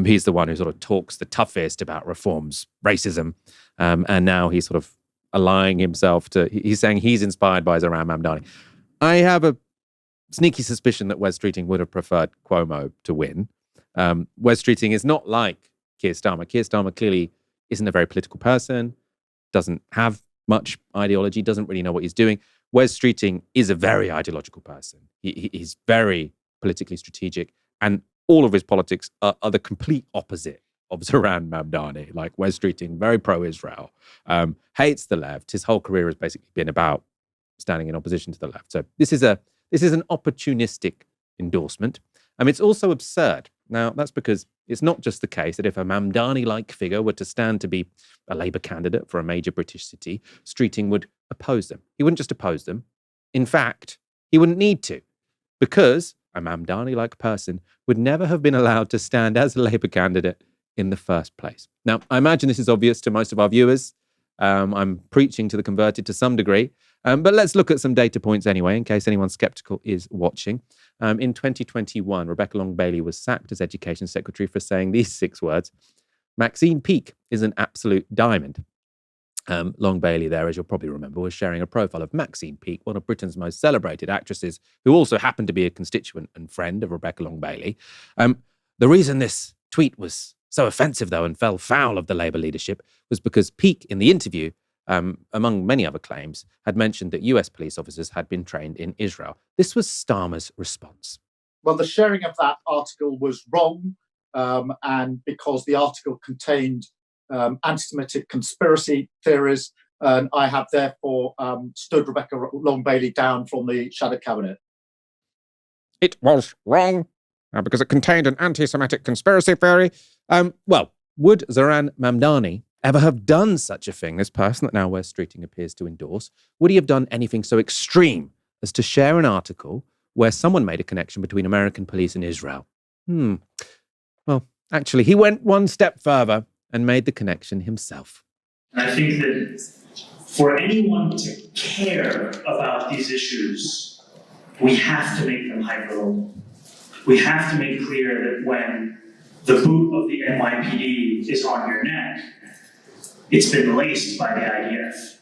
Speaker 1: He's the one who sort of talks the toughest about reforms, racism. And now he's sort of allying himself he's saying he's inspired by Zohran Mamdani. I have a sneaky suspicion that Wes Streeting would have preferred Cuomo to win. Wes Streeting is not like Keir Starmer. Keir Starmer clearly isn't a very political person, doesn't have much ideology, doesn't really know what he's doing. Wes Streeting is a very ideological person. He's very politically strategic, and all of his politics are the complete opposite of Zohran Mamdani. Like Wes Streeting, very pro-Israel, hates the left. His whole career has basically been about standing in opposition to the left. So this is an opportunistic endorsement. It's also absurd. Now, that's because it's not just the case that if a Mamdani-like figure were to stand to be a Labour candidate for a major British city, Streeting would oppose them. He wouldn't just oppose them. In fact, he wouldn't need to, because a Mamdani-like person would never have been allowed to stand as a Labour candidate in the first place. Now, I imagine this is obvious to most of our viewers. I'm preaching to the converted to some degree. But let's look at some data points anyway, in case anyone skeptical is watching. In 2021, Rebecca Long-Bailey was sacked as Education Secretary for saying these 6 words: Maxine Peake is an absolute diamond. Long-Bailey there, as you'll probably remember, was sharing a profile of Maxine Peake, one of Britain's most celebrated actresses, who also happened to be a constituent and friend of Rebecca Long-Bailey. The reason this tweet was so offensive, though, and fell foul of the Labour leadership was because Peake, in the interview, among many other claims, had mentioned that US police officers had been trained in Israel. This was Starmer's response.
Speaker 12: Well, the sharing of that article was wrong, and because the article contained anti-Semitic conspiracy theories, and I have therefore stood Rebecca Long-Bailey down from the shadow cabinet.
Speaker 1: It was wrong because it contained an anti-Semitic conspiracy theory. Well, would Zohran Mamdani ever have done such a thing, this person that now Wes Streeting appears to endorse? Would he have done anything so extreme as to share an article where someone made a connection between American police and Israel? Well, actually, he went one step further and made the connection himself.
Speaker 13: And I think that for anyone to care about these issues, we have to make them hyperlocal. We have to make clear that when the boot of the NYPD is on your neck, it's been laced by the IDF.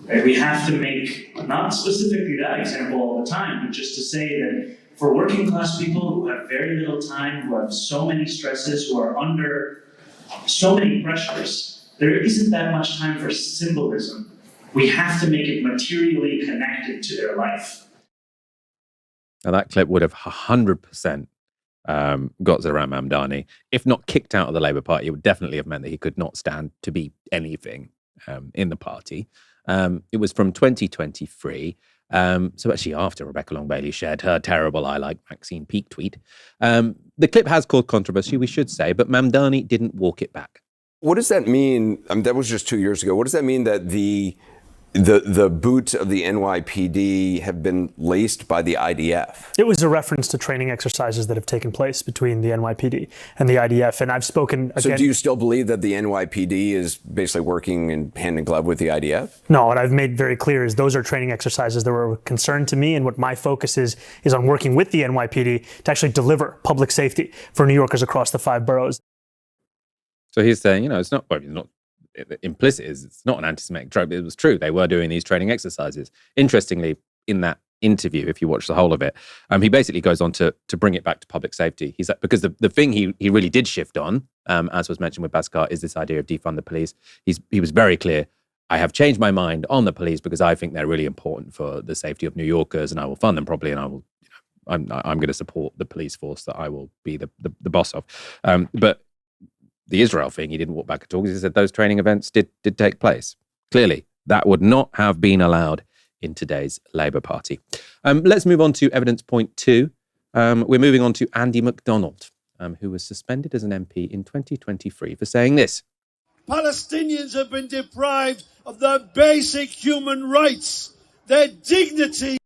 Speaker 13: Right? We have to make, not specifically that example all the time, but just to say that for working class people who have very little time, who have so many stresses, who are under so many pressures, there isn't that much time for symbolism. We have to make it materially connected to their life.
Speaker 1: Now that clip would have 100% got Zohran Mamdani, if not kicked out of the Labour Party. It would definitely have meant that he could not stand to be anything in the party. It was from 2023. So actually after Rebecca Long-Bailey shared her terrible "I like Maxine Peake" tweet. The clip has caused controversy, we should say, but Mamdani didn't walk it back.
Speaker 14: What does that mean? I mean, that was just 2 years ago. What does that mean that the boots of the NYPD have been laced by the IDF?
Speaker 15: It was a reference to training exercises that have taken place between the NYPD and the IDF. And I've spoken again.
Speaker 14: So do you still believe that the NYPD is basically working in hand in glove with the IDF?
Speaker 15: No, what I've made very clear is those are training exercises that were a concern to me. And what my focus is on working with the NYPD to actually deliver public safety for New Yorkers across the 5 boroughs.
Speaker 1: So he's saying, it's not, implicit is it's not an anti-Semitic trope. It was true. They were doing these training exercises. Interestingly, in that interview, if you watch the whole of it, he basically goes on to bring it back to public safety. He's like, because the thing he really did shift on, as was mentioned with Bhaskar, is this idea of defund the police. He was very clear. I have changed my mind on the police because I think they're really important for the safety of New Yorkers, and I will fund them properly, and I will, I'm going to support the police force that I will be the boss of. But the Israel thing, he didn't walk back at all because he said those training events did take place. Clearly, that would not have been allowed in today's Labour Party. Let's move on to evidence point 2. We're moving on to Andy MacDonald, who was suspended as an MP in 2023 for saying this.
Speaker 16: Palestinians have been deprived of their basic human rights, their dignity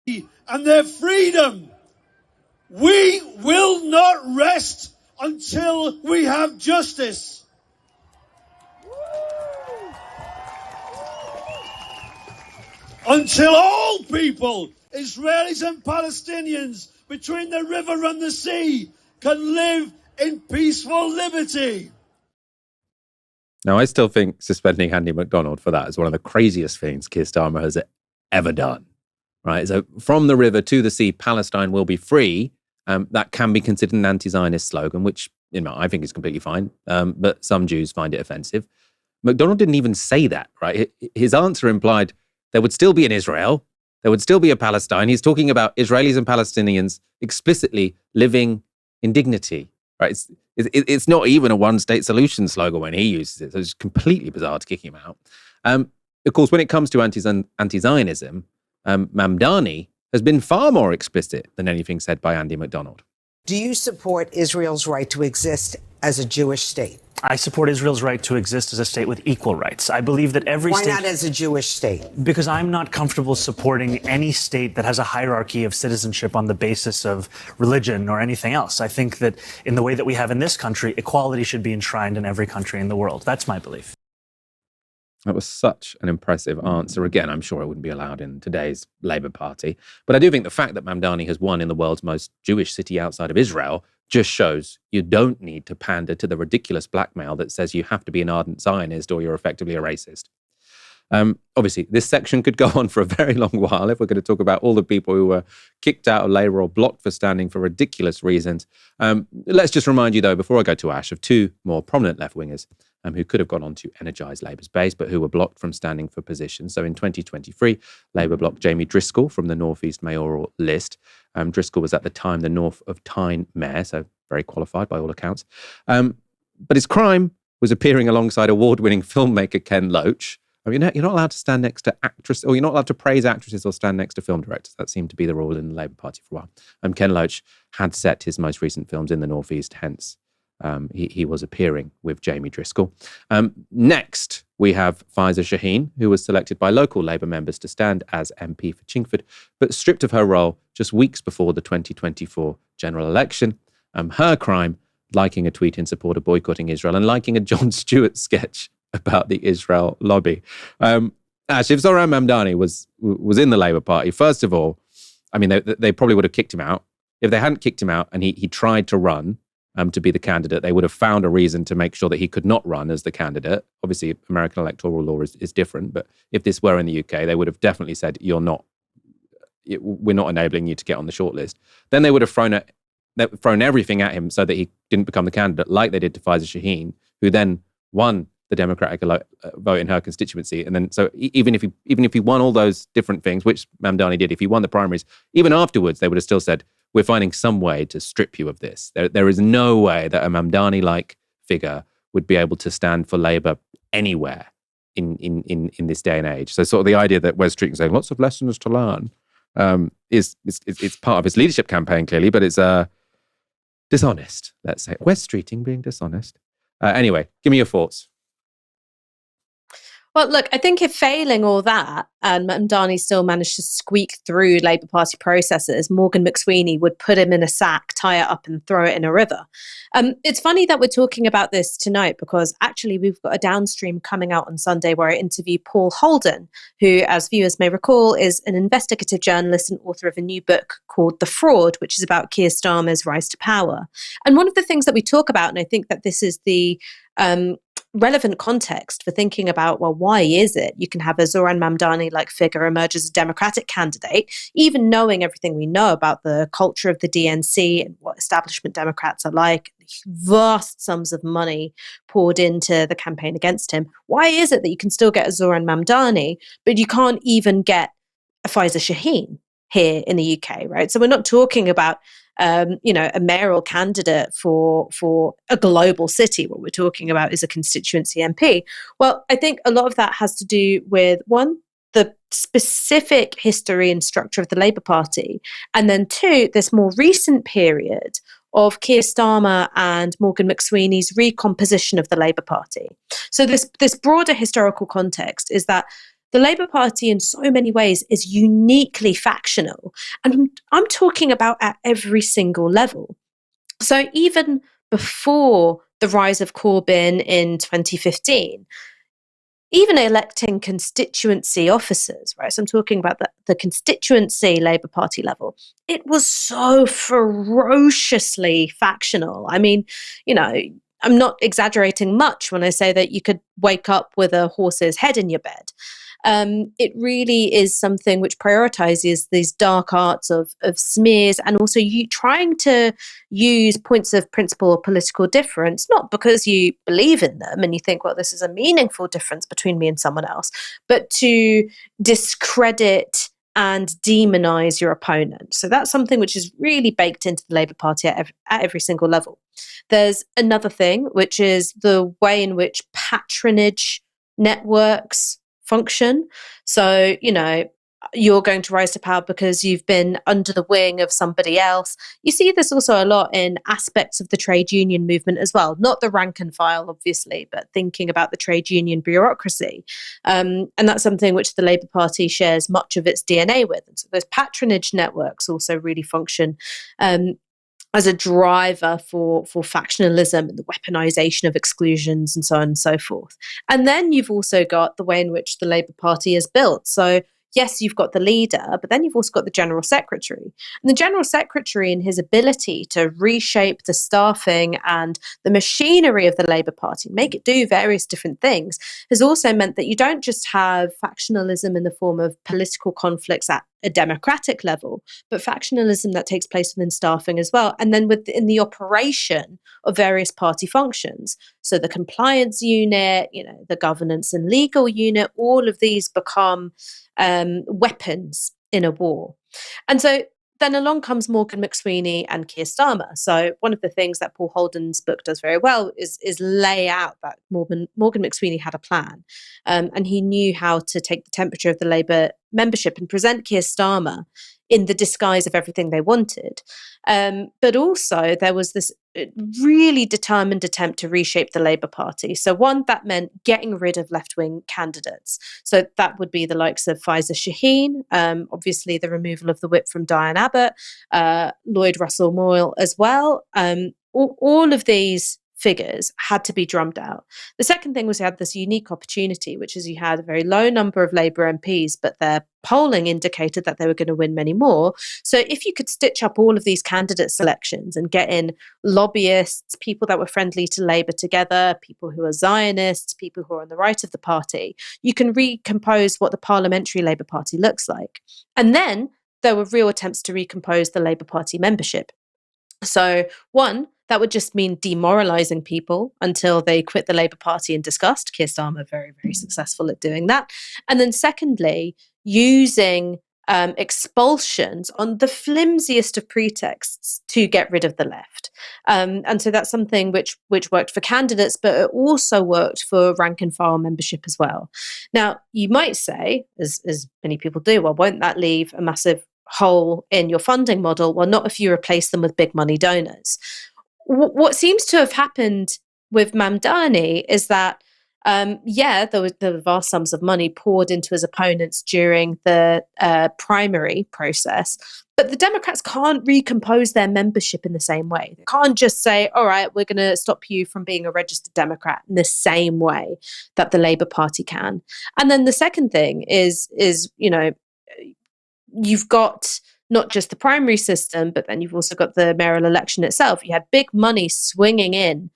Speaker 16: and their freedom. We will not rest until we have justice. Until all people, Israelis and Palestinians, between the river and the sea, can live in peaceful liberty.
Speaker 1: Now, I still think suspending Andy MacDonald for that is one of the craziest things Keir Starmer has ever done. Right? So from the river to the sea, Palestine will be free. That can be considered an anti-Zionist slogan, which I think is completely fine. But some Jews find it offensive. MacDonald didn't even say that, right? His answer implied there would still be an Israel, there would still be a Palestine. He's talking about Israelis and Palestinians explicitly living in dignity, right? It's not even a one-state solution slogan when he uses it. So it's completely bizarre to kick him out. Of course, when it comes to anti-Zionism, Mamdani has been far more explicit than anything said by Andy MacDonald.
Speaker 17: Do you support Israel's right to exist as a Jewish state?
Speaker 15: I support Israel's right to exist as a state with equal rights. I believe that every state...
Speaker 17: Why not as a Jewish state?
Speaker 15: Because I'm not comfortable supporting any state that has a hierarchy of citizenship on the basis of religion or anything else. I think that in the way that we have in this country, equality should be enshrined in every country in the world. That's my belief.
Speaker 1: That was such an impressive answer. Again, I'm sure it wouldn't be allowed in today's Labour Party. But I do think the fact that Mamdani has won in the world's most Jewish city outside of Israel just shows you don't need to pander to the ridiculous blackmail that says you have to be an ardent Zionist or you're effectively a racist. Obviously, this section could go on for a very long while if we're going to talk about all the people who were kicked out of Labour or blocked for standing for ridiculous reasons. Let's just remind you, though, before I go to Ash, of 2 more prominent left-wingers who could have gone on to energise Labour's base, but who were blocked from standing for positions. So in 2023, Labour blocked Jamie Driscoll from the North East mayoral list. Driscoll was at the time the North of Tyne mayor, so very qualified by all accounts. But his crime was appearing alongside award-winning filmmaker Ken Loach. I mean, you're not allowed to stand next to actresses, or you're not allowed to praise actresses or stand next to film directors. That seemed to be the rule in the Labour Party for a while. Ken Loach had set his most recent films in the North East, hence he was appearing with Jamie Driscoll. Next, we have Faiza Shaheen, who was selected by local Labour members to stand as MP for Chingford, but stripped of her role just weeks before the 2024 general election. Her crime, liking a tweet in support of boycotting Israel and liking a Jon Stewart sketch about the Israel lobby. Ash, if Zohran Mamdani was in the Labour Party, first of all, I mean, they probably would have kicked him out. If they hadn't kicked him out and he tried to run to be the candidate, they would have found a reason to make sure that he could not run as the candidate. Obviously, American electoral law is different, but if this were in the UK, they would have definitely said, we're not enabling you to get on the shortlist. Then they would have thrown everything at him so that he didn't become the candidate, like they did to Faiza Shaheen, who then won the Democratic vote in her constituency. And then, so even if he won all those different things, which Mamdani did, if he won the primaries, even afterwards, they would have still said, we're finding some way to strip you of this. There is no way that a Mamdani-like figure would be able to stand for Labour anywhere. in this day and age. So sort of the idea that Wes Streeting saying lots of lessons to learn is it's part of his leadership campaign, clearly, but it's dishonest, let's say. Wes Streeting being dishonest. Anyway, give me your thoughts.
Speaker 2: Well, look, I think if failing all that and Mamdani still managed to squeak through Labour Party processes, Morgan McSweeney would put him in a sack, tie it up and throw it in a river. It's funny that we're talking about this tonight because actually we've got a downstream coming out on Sunday where I interview Paul Holden, who, as viewers may recall, is an investigative journalist and author of a new book called The Fraud, which is about Keir Starmer's rise to power. And one of the things that we talk about, and I think that this is the relevant context for thinking about, well, why is it you can have a Zohran Mamdani-like figure emerge as a Democratic candidate, even knowing everything we know about the culture of the DNC and what establishment Democrats are like, vast sums of money poured into the campaign against him. Why is it that you can still get a Zohran Mamdani, but you can't even get a Faiza Shaheen here in the UK, right? So we're not talking about a mayoral candidate for a global city. What we're talking about is a constituency MP. Well, I think a lot of that has to do with, one, the specific history and structure of the Labour Party, and then two, this more recent period of Keir Starmer and Morgan McSweeney's recomposition of the Labour Party. So this broader historical context is that the Labour Party in so many ways is uniquely factional. And I'm talking about at every single level. So even before the rise of Corbyn in 2015, even electing constituency officers, right? So I'm talking about the constituency Labour Party level. It was so ferociously factional. I mean, I'm not exaggerating much when I say that you could wake up with a horse's head in your bed. It really is something which prioritizes these dark arts of smears, and also you trying to use points of principle or political difference, not because you believe in them and you think, well, this is a meaningful difference between me and someone else, but to discredit and demonize your opponent. So that's something which is really baked into the Labour Party at every single level. There's another thing, which is the way in which patronage networks function. So, you're going to rise to power because you've been under the wing of somebody else. You see this also a lot in aspects of the trade union movement as well, not the rank and file, obviously, but thinking about the trade union bureaucracy. And that's something which the Labour Party shares much of its DNA with. And so those patronage networks also really function as a driver for factionalism and the weaponization of exclusions and so on and so forth. And then you've also got the way in which the Labour Party is built. So yes, you've got the leader, but then you've also got the General Secretary. And the General Secretary, in his ability to reshape the staffing and the machinery of the Labour Party, make it do various different things, has also meant that you don't just have factionalism in the form of political conflicts at a democratic level, but factionalism that takes place within staffing as well. And then within the operation of various party functions. So the compliance unit, the governance and legal unit, all of these become weapons in a war. And so then along comes Morgan McSweeney and Keir Starmer. So one of the things that Paul Holden's book does very well is lay out that Morgan McSweeney had a plan, and he knew how to take the temperature of the Labour membership and present Keir Starmer in the disguise of everything they wanted. But also there was this really determined attempt to reshape the Labour Party. So one, that meant getting rid of left-wing candidates. So that would be the likes of Faiza Shaheen, obviously the removal of the whip from Diane Abbott, Lloyd Russell Moyle as well. All of these figures had to be drummed out. The second thing was you had this unique opportunity, which is you had a very low number of Labour MPs, but their polling indicated that they were going to win many more. So if you could stitch up all of these candidate selections and get in lobbyists, people that were friendly to Labour together, people who are Zionists, people who are on the right of the party, you can recompose what the parliamentary Labour Party looks like. And then there were real attempts to recompose the Labour Party membership. So one, that would just mean demoralising people until they quit the Labour Party in disgust. Keir Starmer very, very successful at doing that. And then secondly, using expulsions on the flimsiest of pretexts to get rid of the left. And so that's something which worked for candidates, but it also worked for rank and file membership as well. Now, you might say, as many people do, well, won't that leave a massive hole in your funding model? Well, not if you replace them with big money donors. What seems to have happened with Mamdani is that there were vast sums of money poured into his opponents during the primary process, but the Democrats can't recompose their membership in the same way. They can't just say, all right, we're going to stop you from being a registered Democrat in the same way that the Labour Party can. And then the second thing is you've got not just the primary system, but then you've also got the mayoral election itself. You had big money swinging in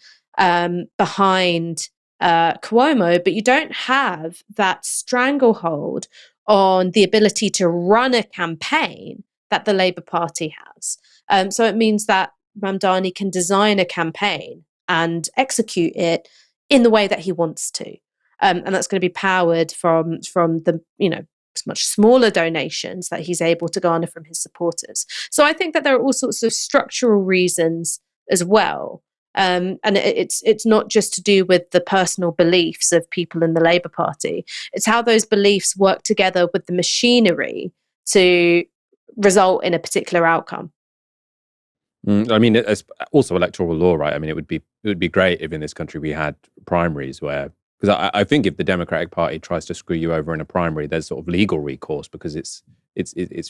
Speaker 2: behind Cuomo, but you don't have that stranglehold on the ability to run a campaign that the Labour Party has. So it means that Mamdani can design a campaign and execute it in the way that he wants to. And that's going to be powered from the, much smaller donations that he's able to garner from his supporters. So I think that there are all sorts of structural reasons as well. And it's not just to do with the personal beliefs of people in the Labour Party. It's how those beliefs work together with the machinery to result in a particular outcome.
Speaker 1: I mean, it's also electoral law, right? I mean, it would be great if in this country we had primaries where, because I think if the Democratic Party tries to screw you over in a primary, there's sort of legal recourse because it's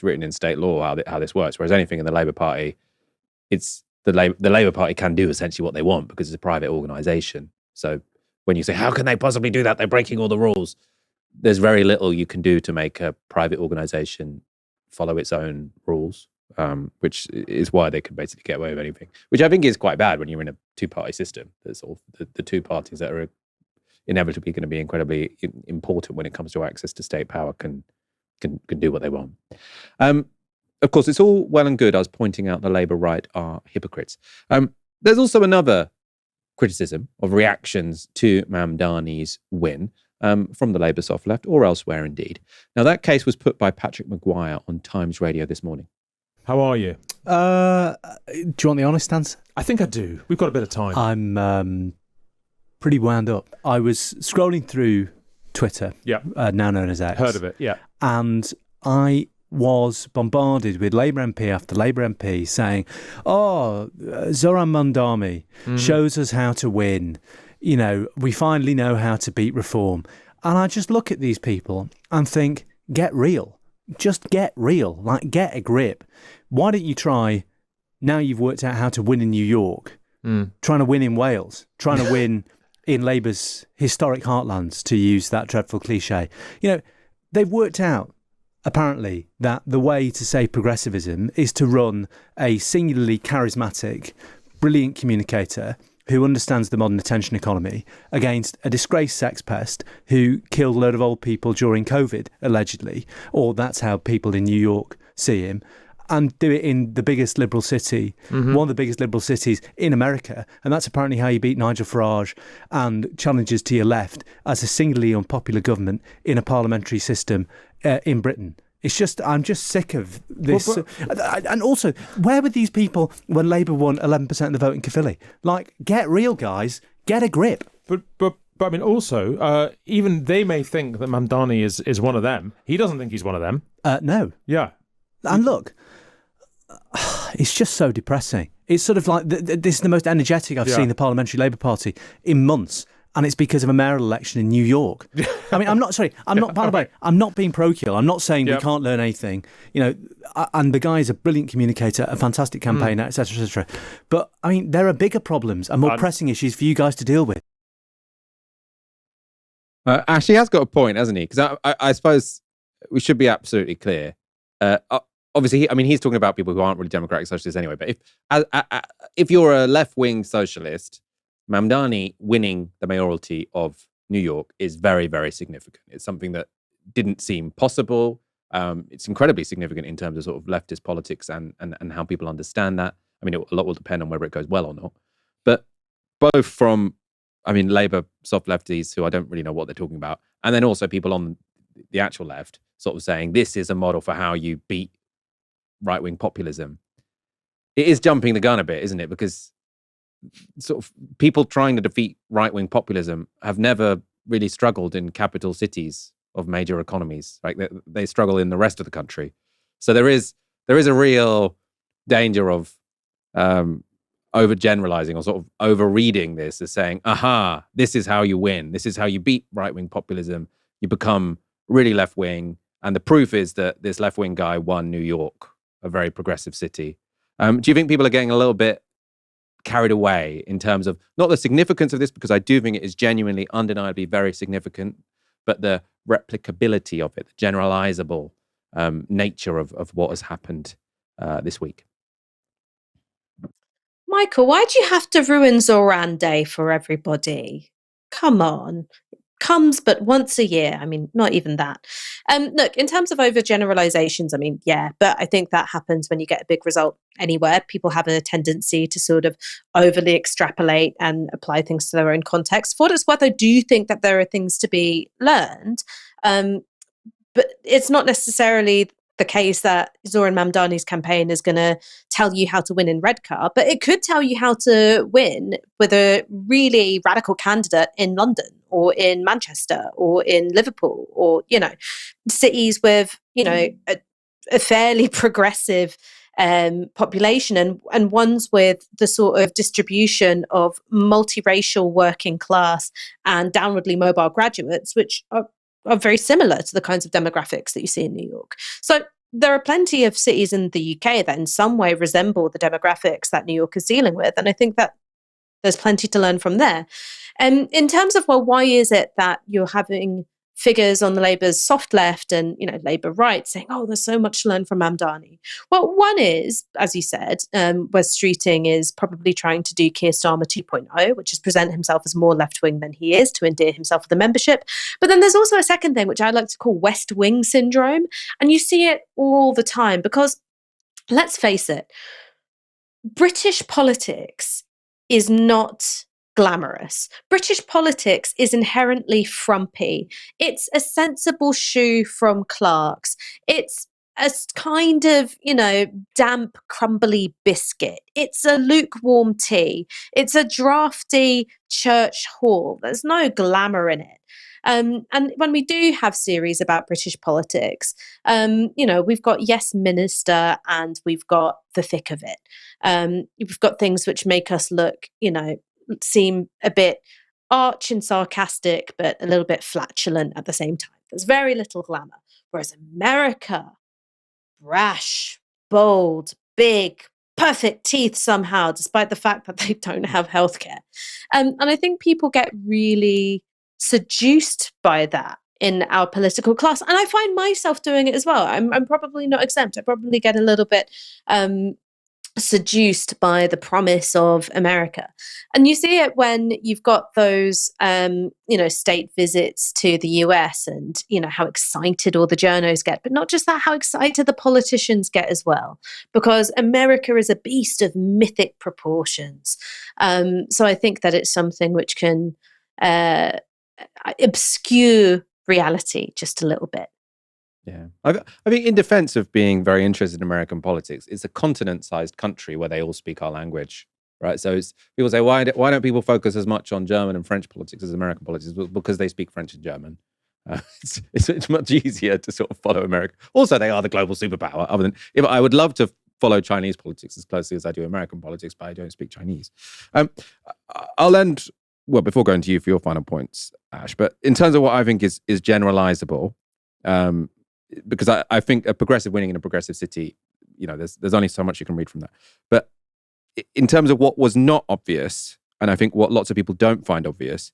Speaker 1: written in state law how this works. Whereas anything in the Labour Party, it's the Labour Party can do essentially what they want because it's a private organisation. So when you say, how can they possibly do that? They're breaking all the rules. There's very little you can do to make a private organisation follow its own rules, which is why they can basically get away with anything, which I think is quite bad when you're in a two-party system. There's all the two parties that are inevitably going to be incredibly important when it comes to access to state power can do what they want. Of course, it's all well and good us pointing out the Labour right are hypocrites. There's also another criticism of reactions to Mamdani's win from the Labour soft left or elsewhere indeed. Now, that case was put by Patrick Maguire on Times Radio this morning.
Speaker 18: How are you?
Speaker 19: Do you want the honest answer?
Speaker 18: I think I do. We've got a bit of time.
Speaker 19: I'm pretty wound up. I was scrolling through Twitter, now known as X.
Speaker 18: Heard of it, yeah.
Speaker 19: And I was bombarded with Labour MP after Labour MP saying, Zohran Mamdani shows us how to win. We finally know how to beat reform. And I just look at these people and think, get real. Just get real. Like, get a grip. Why don't you try, now you've worked out how to win in New York, trying to win in Wales, trying to win in Labour's historic heartlands, to use that dreadful cliche. They've worked out, apparently, that the way to save progressivism is to run a singularly charismatic, brilliant communicator who understands the modern attention economy against a disgraced sex pest who killed a load of old people during COVID, allegedly, or that's how people in New York see him, and do it in the biggest liberal city, one of the biggest liberal cities in America. And that's apparently how you beat Nigel Farage and challengers to your left as a singularly unpopular government in a parliamentary system in Britain. It's just, I'm just sick of this. And also, where were these people when Labour won 11% of the vote in Caerphilly? Like, get real, guys. Get a grip.
Speaker 18: But I mean, also, even they may think that Mamdani is one of them. He doesn't think he's one of them.
Speaker 19: No.
Speaker 18: Yeah.
Speaker 19: And look, it's just so depressing. It's sort of like, this is the most energetic I've seen the Parliamentary Labour Party in months. And it's because of a mayoral election in New York. I mean, by the way, I'm not being parochial. I'm not saying we can't learn anything. And the guy is a brilliant communicator, a fantastic campaigner, etc., etc. But, I mean, there are bigger problems and more pressing issues for you guys to deal with.
Speaker 1: Ash, he has got a point, hasn't he? Because I suppose we should be absolutely clear. Obviously, he's talking about people who aren't really democratic socialists anyway. But if you're a left-wing socialist, Mamdani winning the mayoralty of New York is very, very significant. It's something that didn't seem possible. It's incredibly significant in terms of sort of leftist politics and how people understand that. I mean, a lot will depend on whether it goes well or not. But both from, Labour soft lefties who I don't really know what they're talking about, and then also people on the actual left, sort of saying this is a model for how you beat right-wing populism, it is jumping the gun a bit, isn't it? Because sort of people trying to defeat right-wing populism have never really struggled in capital cities of major economies. Like they struggle in the rest of the country. So there is a real danger of overgeneralizing or sort of overreading this as saying, aha, this is how you win. This is how you beat right-wing populism. You become really left-wing. And the proof is that this left-wing guy won New York, a very progressive city. Do you think people are getting a little bit carried away in terms of not the significance of this, because I do think it is genuinely, undeniably very significant, but the replicability of it, the generalizable nature of what has happened this week?
Speaker 2: Michael, why do you have to ruin Zohran Day for everybody? Come on. Comes but once a year. I mean, not even that. Look, in terms of overgeneralizations, I mean, yeah, but I think that happens when you get a big result anywhere. People have a tendency to sort of overly extrapolate and apply things to their own context. For what it's worth, I do think that there are things to be learned, but it's not necessarily the case that Zohran Mamdani's campaign is going to tell you how to win in Redcar, but it could tell you how to win with a really radical candidate in London or in Manchester or in Liverpool or, cities with, a fairly progressive population and ones with the sort of distribution of multiracial working class and downwardly mobile graduates, which are very similar to the kinds of demographics that you see in New York. So there are plenty of cities in the UK that in some way resemble the demographics that New York is dealing with. And I think that there's plenty to learn from there. And in terms of, why is it that you're having figures on the Labour's soft left and, Labour right saying, there's so much to learn from Mamdani? Well, one is, as you said, Wes Streeting is probably trying to do Keir Starmer 2.0, which is present himself as more left-wing than he is to endear himself with the membership. But then there's also a second thing, which I like to call West Wing syndrome. And you see it all the time because, let's face it, British politics is not glamorous. British politics is inherently frumpy. It's a sensible shoe from Clark's. It's a kind of, damp, crumbly biscuit. It's a lukewarm tea. It's a drafty church hall. There's no glamour in it. And when we do have series about British politics, we've got Yes Minister and we've got the thick of it. We've got things which make us look, seem a bit arch and sarcastic, but a little bit flatulent at the same time. There's very little glamour. Whereas America, brash, bold, big, perfect teeth somehow, despite the fact that they don't have healthcare. And I think people get really seduced by that in our political class. And I find myself doing it as well. I'm probably not exempt. I probably get a little bit seduced by the promise of America. And you see it when you've got those, state visits to the US and, how excited all the journos get, but not just that, how excited the politicians get as well, because America is a beast of mythic proportions. So I think that it's something which can obscure reality just a little bit.
Speaker 1: Yeah. I think in defense of being very interested in American politics, it's a continent-sized country where they all speak our language, right? So people say, why don't people focus as much on German and French politics as American politics? Because they speak French and German. It's much easier to sort of follow America. Also, they are the global superpower. Other than, if I would love to follow Chinese politics as closely as I do American politics, but I don't speak Chinese. I'll end, well, before going to you for your final points, Ash, but in terms of what I think is generalizable, because I think a progressive winning in a progressive city, there's only so much you can read from that. But in terms of what was not obvious, and I think what lots of people don't find obvious,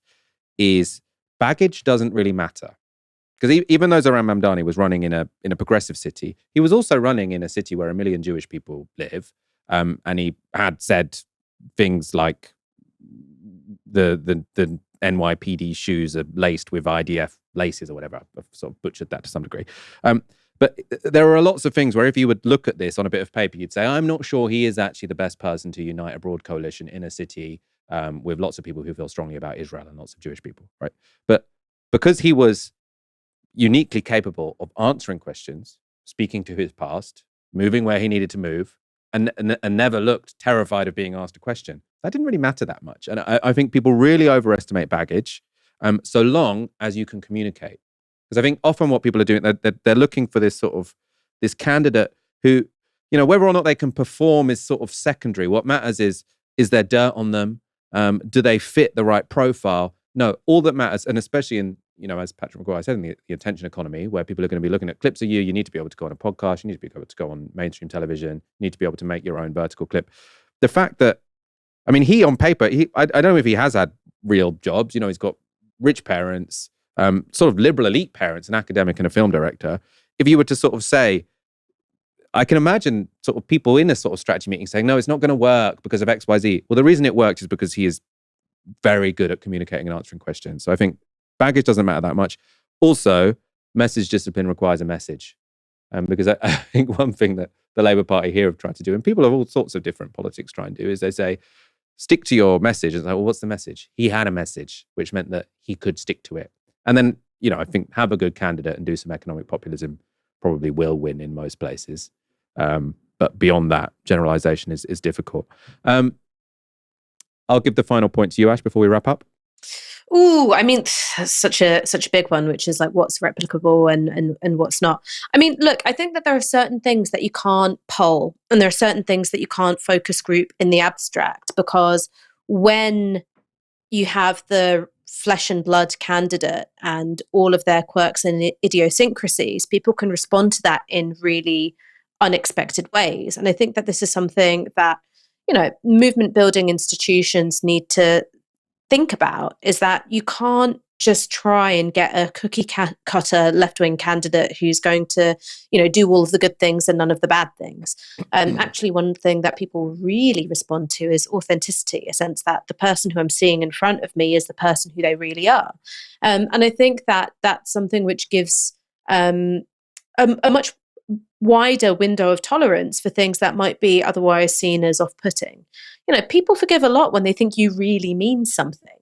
Speaker 1: is baggage doesn't really matter. Because even though Zohran Mamdani was running in a progressive city, he was also running in a city where 1 million Jewish people live, and he had said things like the NYPD shoes are laced with IDF laces or whatever. I've sort of butchered that to some degree. But there are lots of things where if you would look at this on a bit of paper, you'd say, I'm not sure he is actually the best person to unite a broad coalition in a city with lots of people who feel strongly about Israel and lots of Jewish people, right? But because he was uniquely capable of answering questions, speaking to his past, moving where he needed to move, and never looked terrified of being asked a question. That didn't really matter that much. And I think people really overestimate baggage, so long as you can communicate. Because I think often what people are doing, they're looking for this sort of, this candidate who, you know, whether or not they can perform is sort of secondary. What matters is there dirt on them? Do they fit the right profile? No, all that matters, and especially in, you know, as Patrick McGuire said, in the attention economy, where people are going to be looking at clips of you, you need to be able to go on a podcast, you need to be able to go on mainstream television, you need to be able to make your own vertical clip. The fact that, I mean, he on paper, I don't know if he has had real jobs. You know, he's got rich parents, sort of liberal elite parents, an academic and a film director. If you were to sort of say, I can imagine sort of people in a sort of strategy meeting saying, no, it's not going to work because of X, Y, Z. Well, the reason it works is because he is very good at communicating and answering questions. So I think baggage doesn't matter that much. Also, message discipline requires a message. Because I think one thing that the Labour Party here have tried to do, and people of all sorts of different politics try and do, is they say, stick to your message. And it's like, well, what's the message? He had a message, which meant that he could stick to it. And then, you know, I think have a good candidate and do some economic populism probably will win in most places. But beyond that, generalization is difficult. I'll give the final point to you, Ash, before we wrap up.
Speaker 2: Ooh, I mean, such a big one, which is like what's replicable and what's not. I mean, look, I think that there are certain things that you can't poll, and there are certain things that you can't focus group in the abstract, because when you have the flesh and blood candidate and all of their quirks and idiosyncrasies, people can respond to that in really unexpected ways. And I think that this is something that, you know, movement building institutions need to think about, is that you can't just try and get a cookie cutter left-wing candidate who's going to, you know, do all of the good things and none of the bad things. Actually, one thing that people really respond to is authenticity, a sense that the person who I'm seeing in front of me is the person who they really are. And I think that that's something which gives a much wider window of tolerance for things that might be otherwise seen as off-putting. You know, people forgive a lot when they think you really mean something.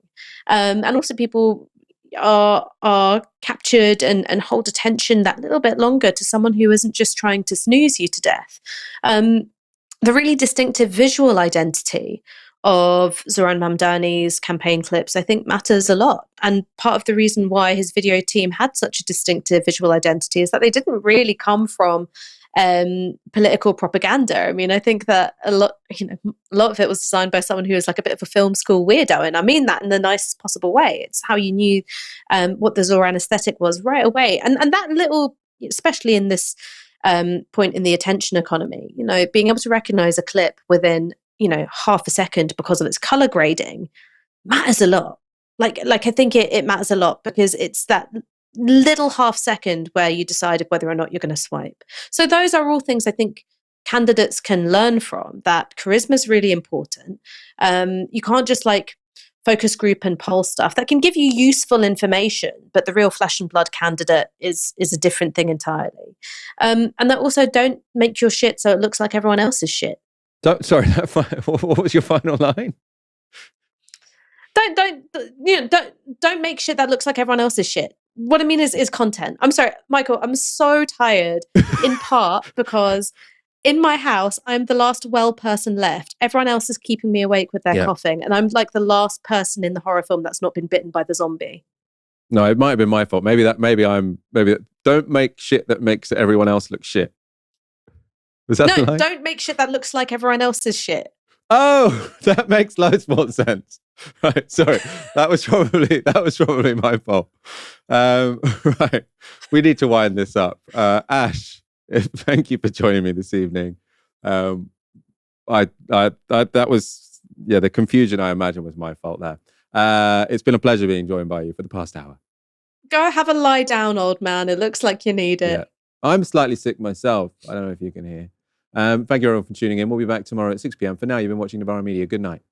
Speaker 2: And also people are captured and hold attention that little bit longer to someone who isn't just trying to snooze you to death. The really distinctive visual identity of Zohran Mamdani's campaign clips, I think, matters a lot. And part of the reason why his video team had such a distinctive visual identity is that they didn't really come from political propaganda. I mean, I think that a lot of it was designed by someone who was like a bit of a film school weirdo, and I mean that in the nicest possible way. It's how you knew what the Zohran aesthetic was right away, and that little, especially in this point in the attention economy, you know, being able to recognize a clip within, you know, half a second because of its color grading matters a lot. Like I think it matters a lot because it's that little half second where you decided whether or not you're going to swipe. So those are all things I think candidates can learn from, that charisma is really important. You can't just like focus group and poll stuff that can give you useful information, but the real flesh and blood candidate is a different thing entirely. And that also, don't make your shit so it looks like everyone else's shit.
Speaker 1: What was your final line?
Speaker 2: Don't make shit that looks like everyone else's shit. What I mean is content. I'm sorry, Michael, I'm so tired, in part because in my house, I'm the last well person left. Everyone else is keeping me awake with their coughing, and I'm like the last person in the horror film that's not been bitten by the zombie.
Speaker 1: No, it might have been my fault. Maybe don't make shit that makes everyone else look shit. Was that the line?
Speaker 2: Don't make shit that looks like everyone else's shit.
Speaker 1: Oh, that makes loads more sense. Right, sorry. That was probably my fault. Right. We need to wind this up. Ash, thank you for joining me this evening. That was the confusion, I imagine, was my fault there. It's been a pleasure being joined by you for the past hour.
Speaker 2: Go have a lie down, old man. It looks like you need it.
Speaker 1: Yeah. I'm slightly sick myself. I don't know if you can hear. Thank you everyone for tuning in. We'll be back tomorrow at 6 p.m. For now, you've been watching Novara Media. Good night.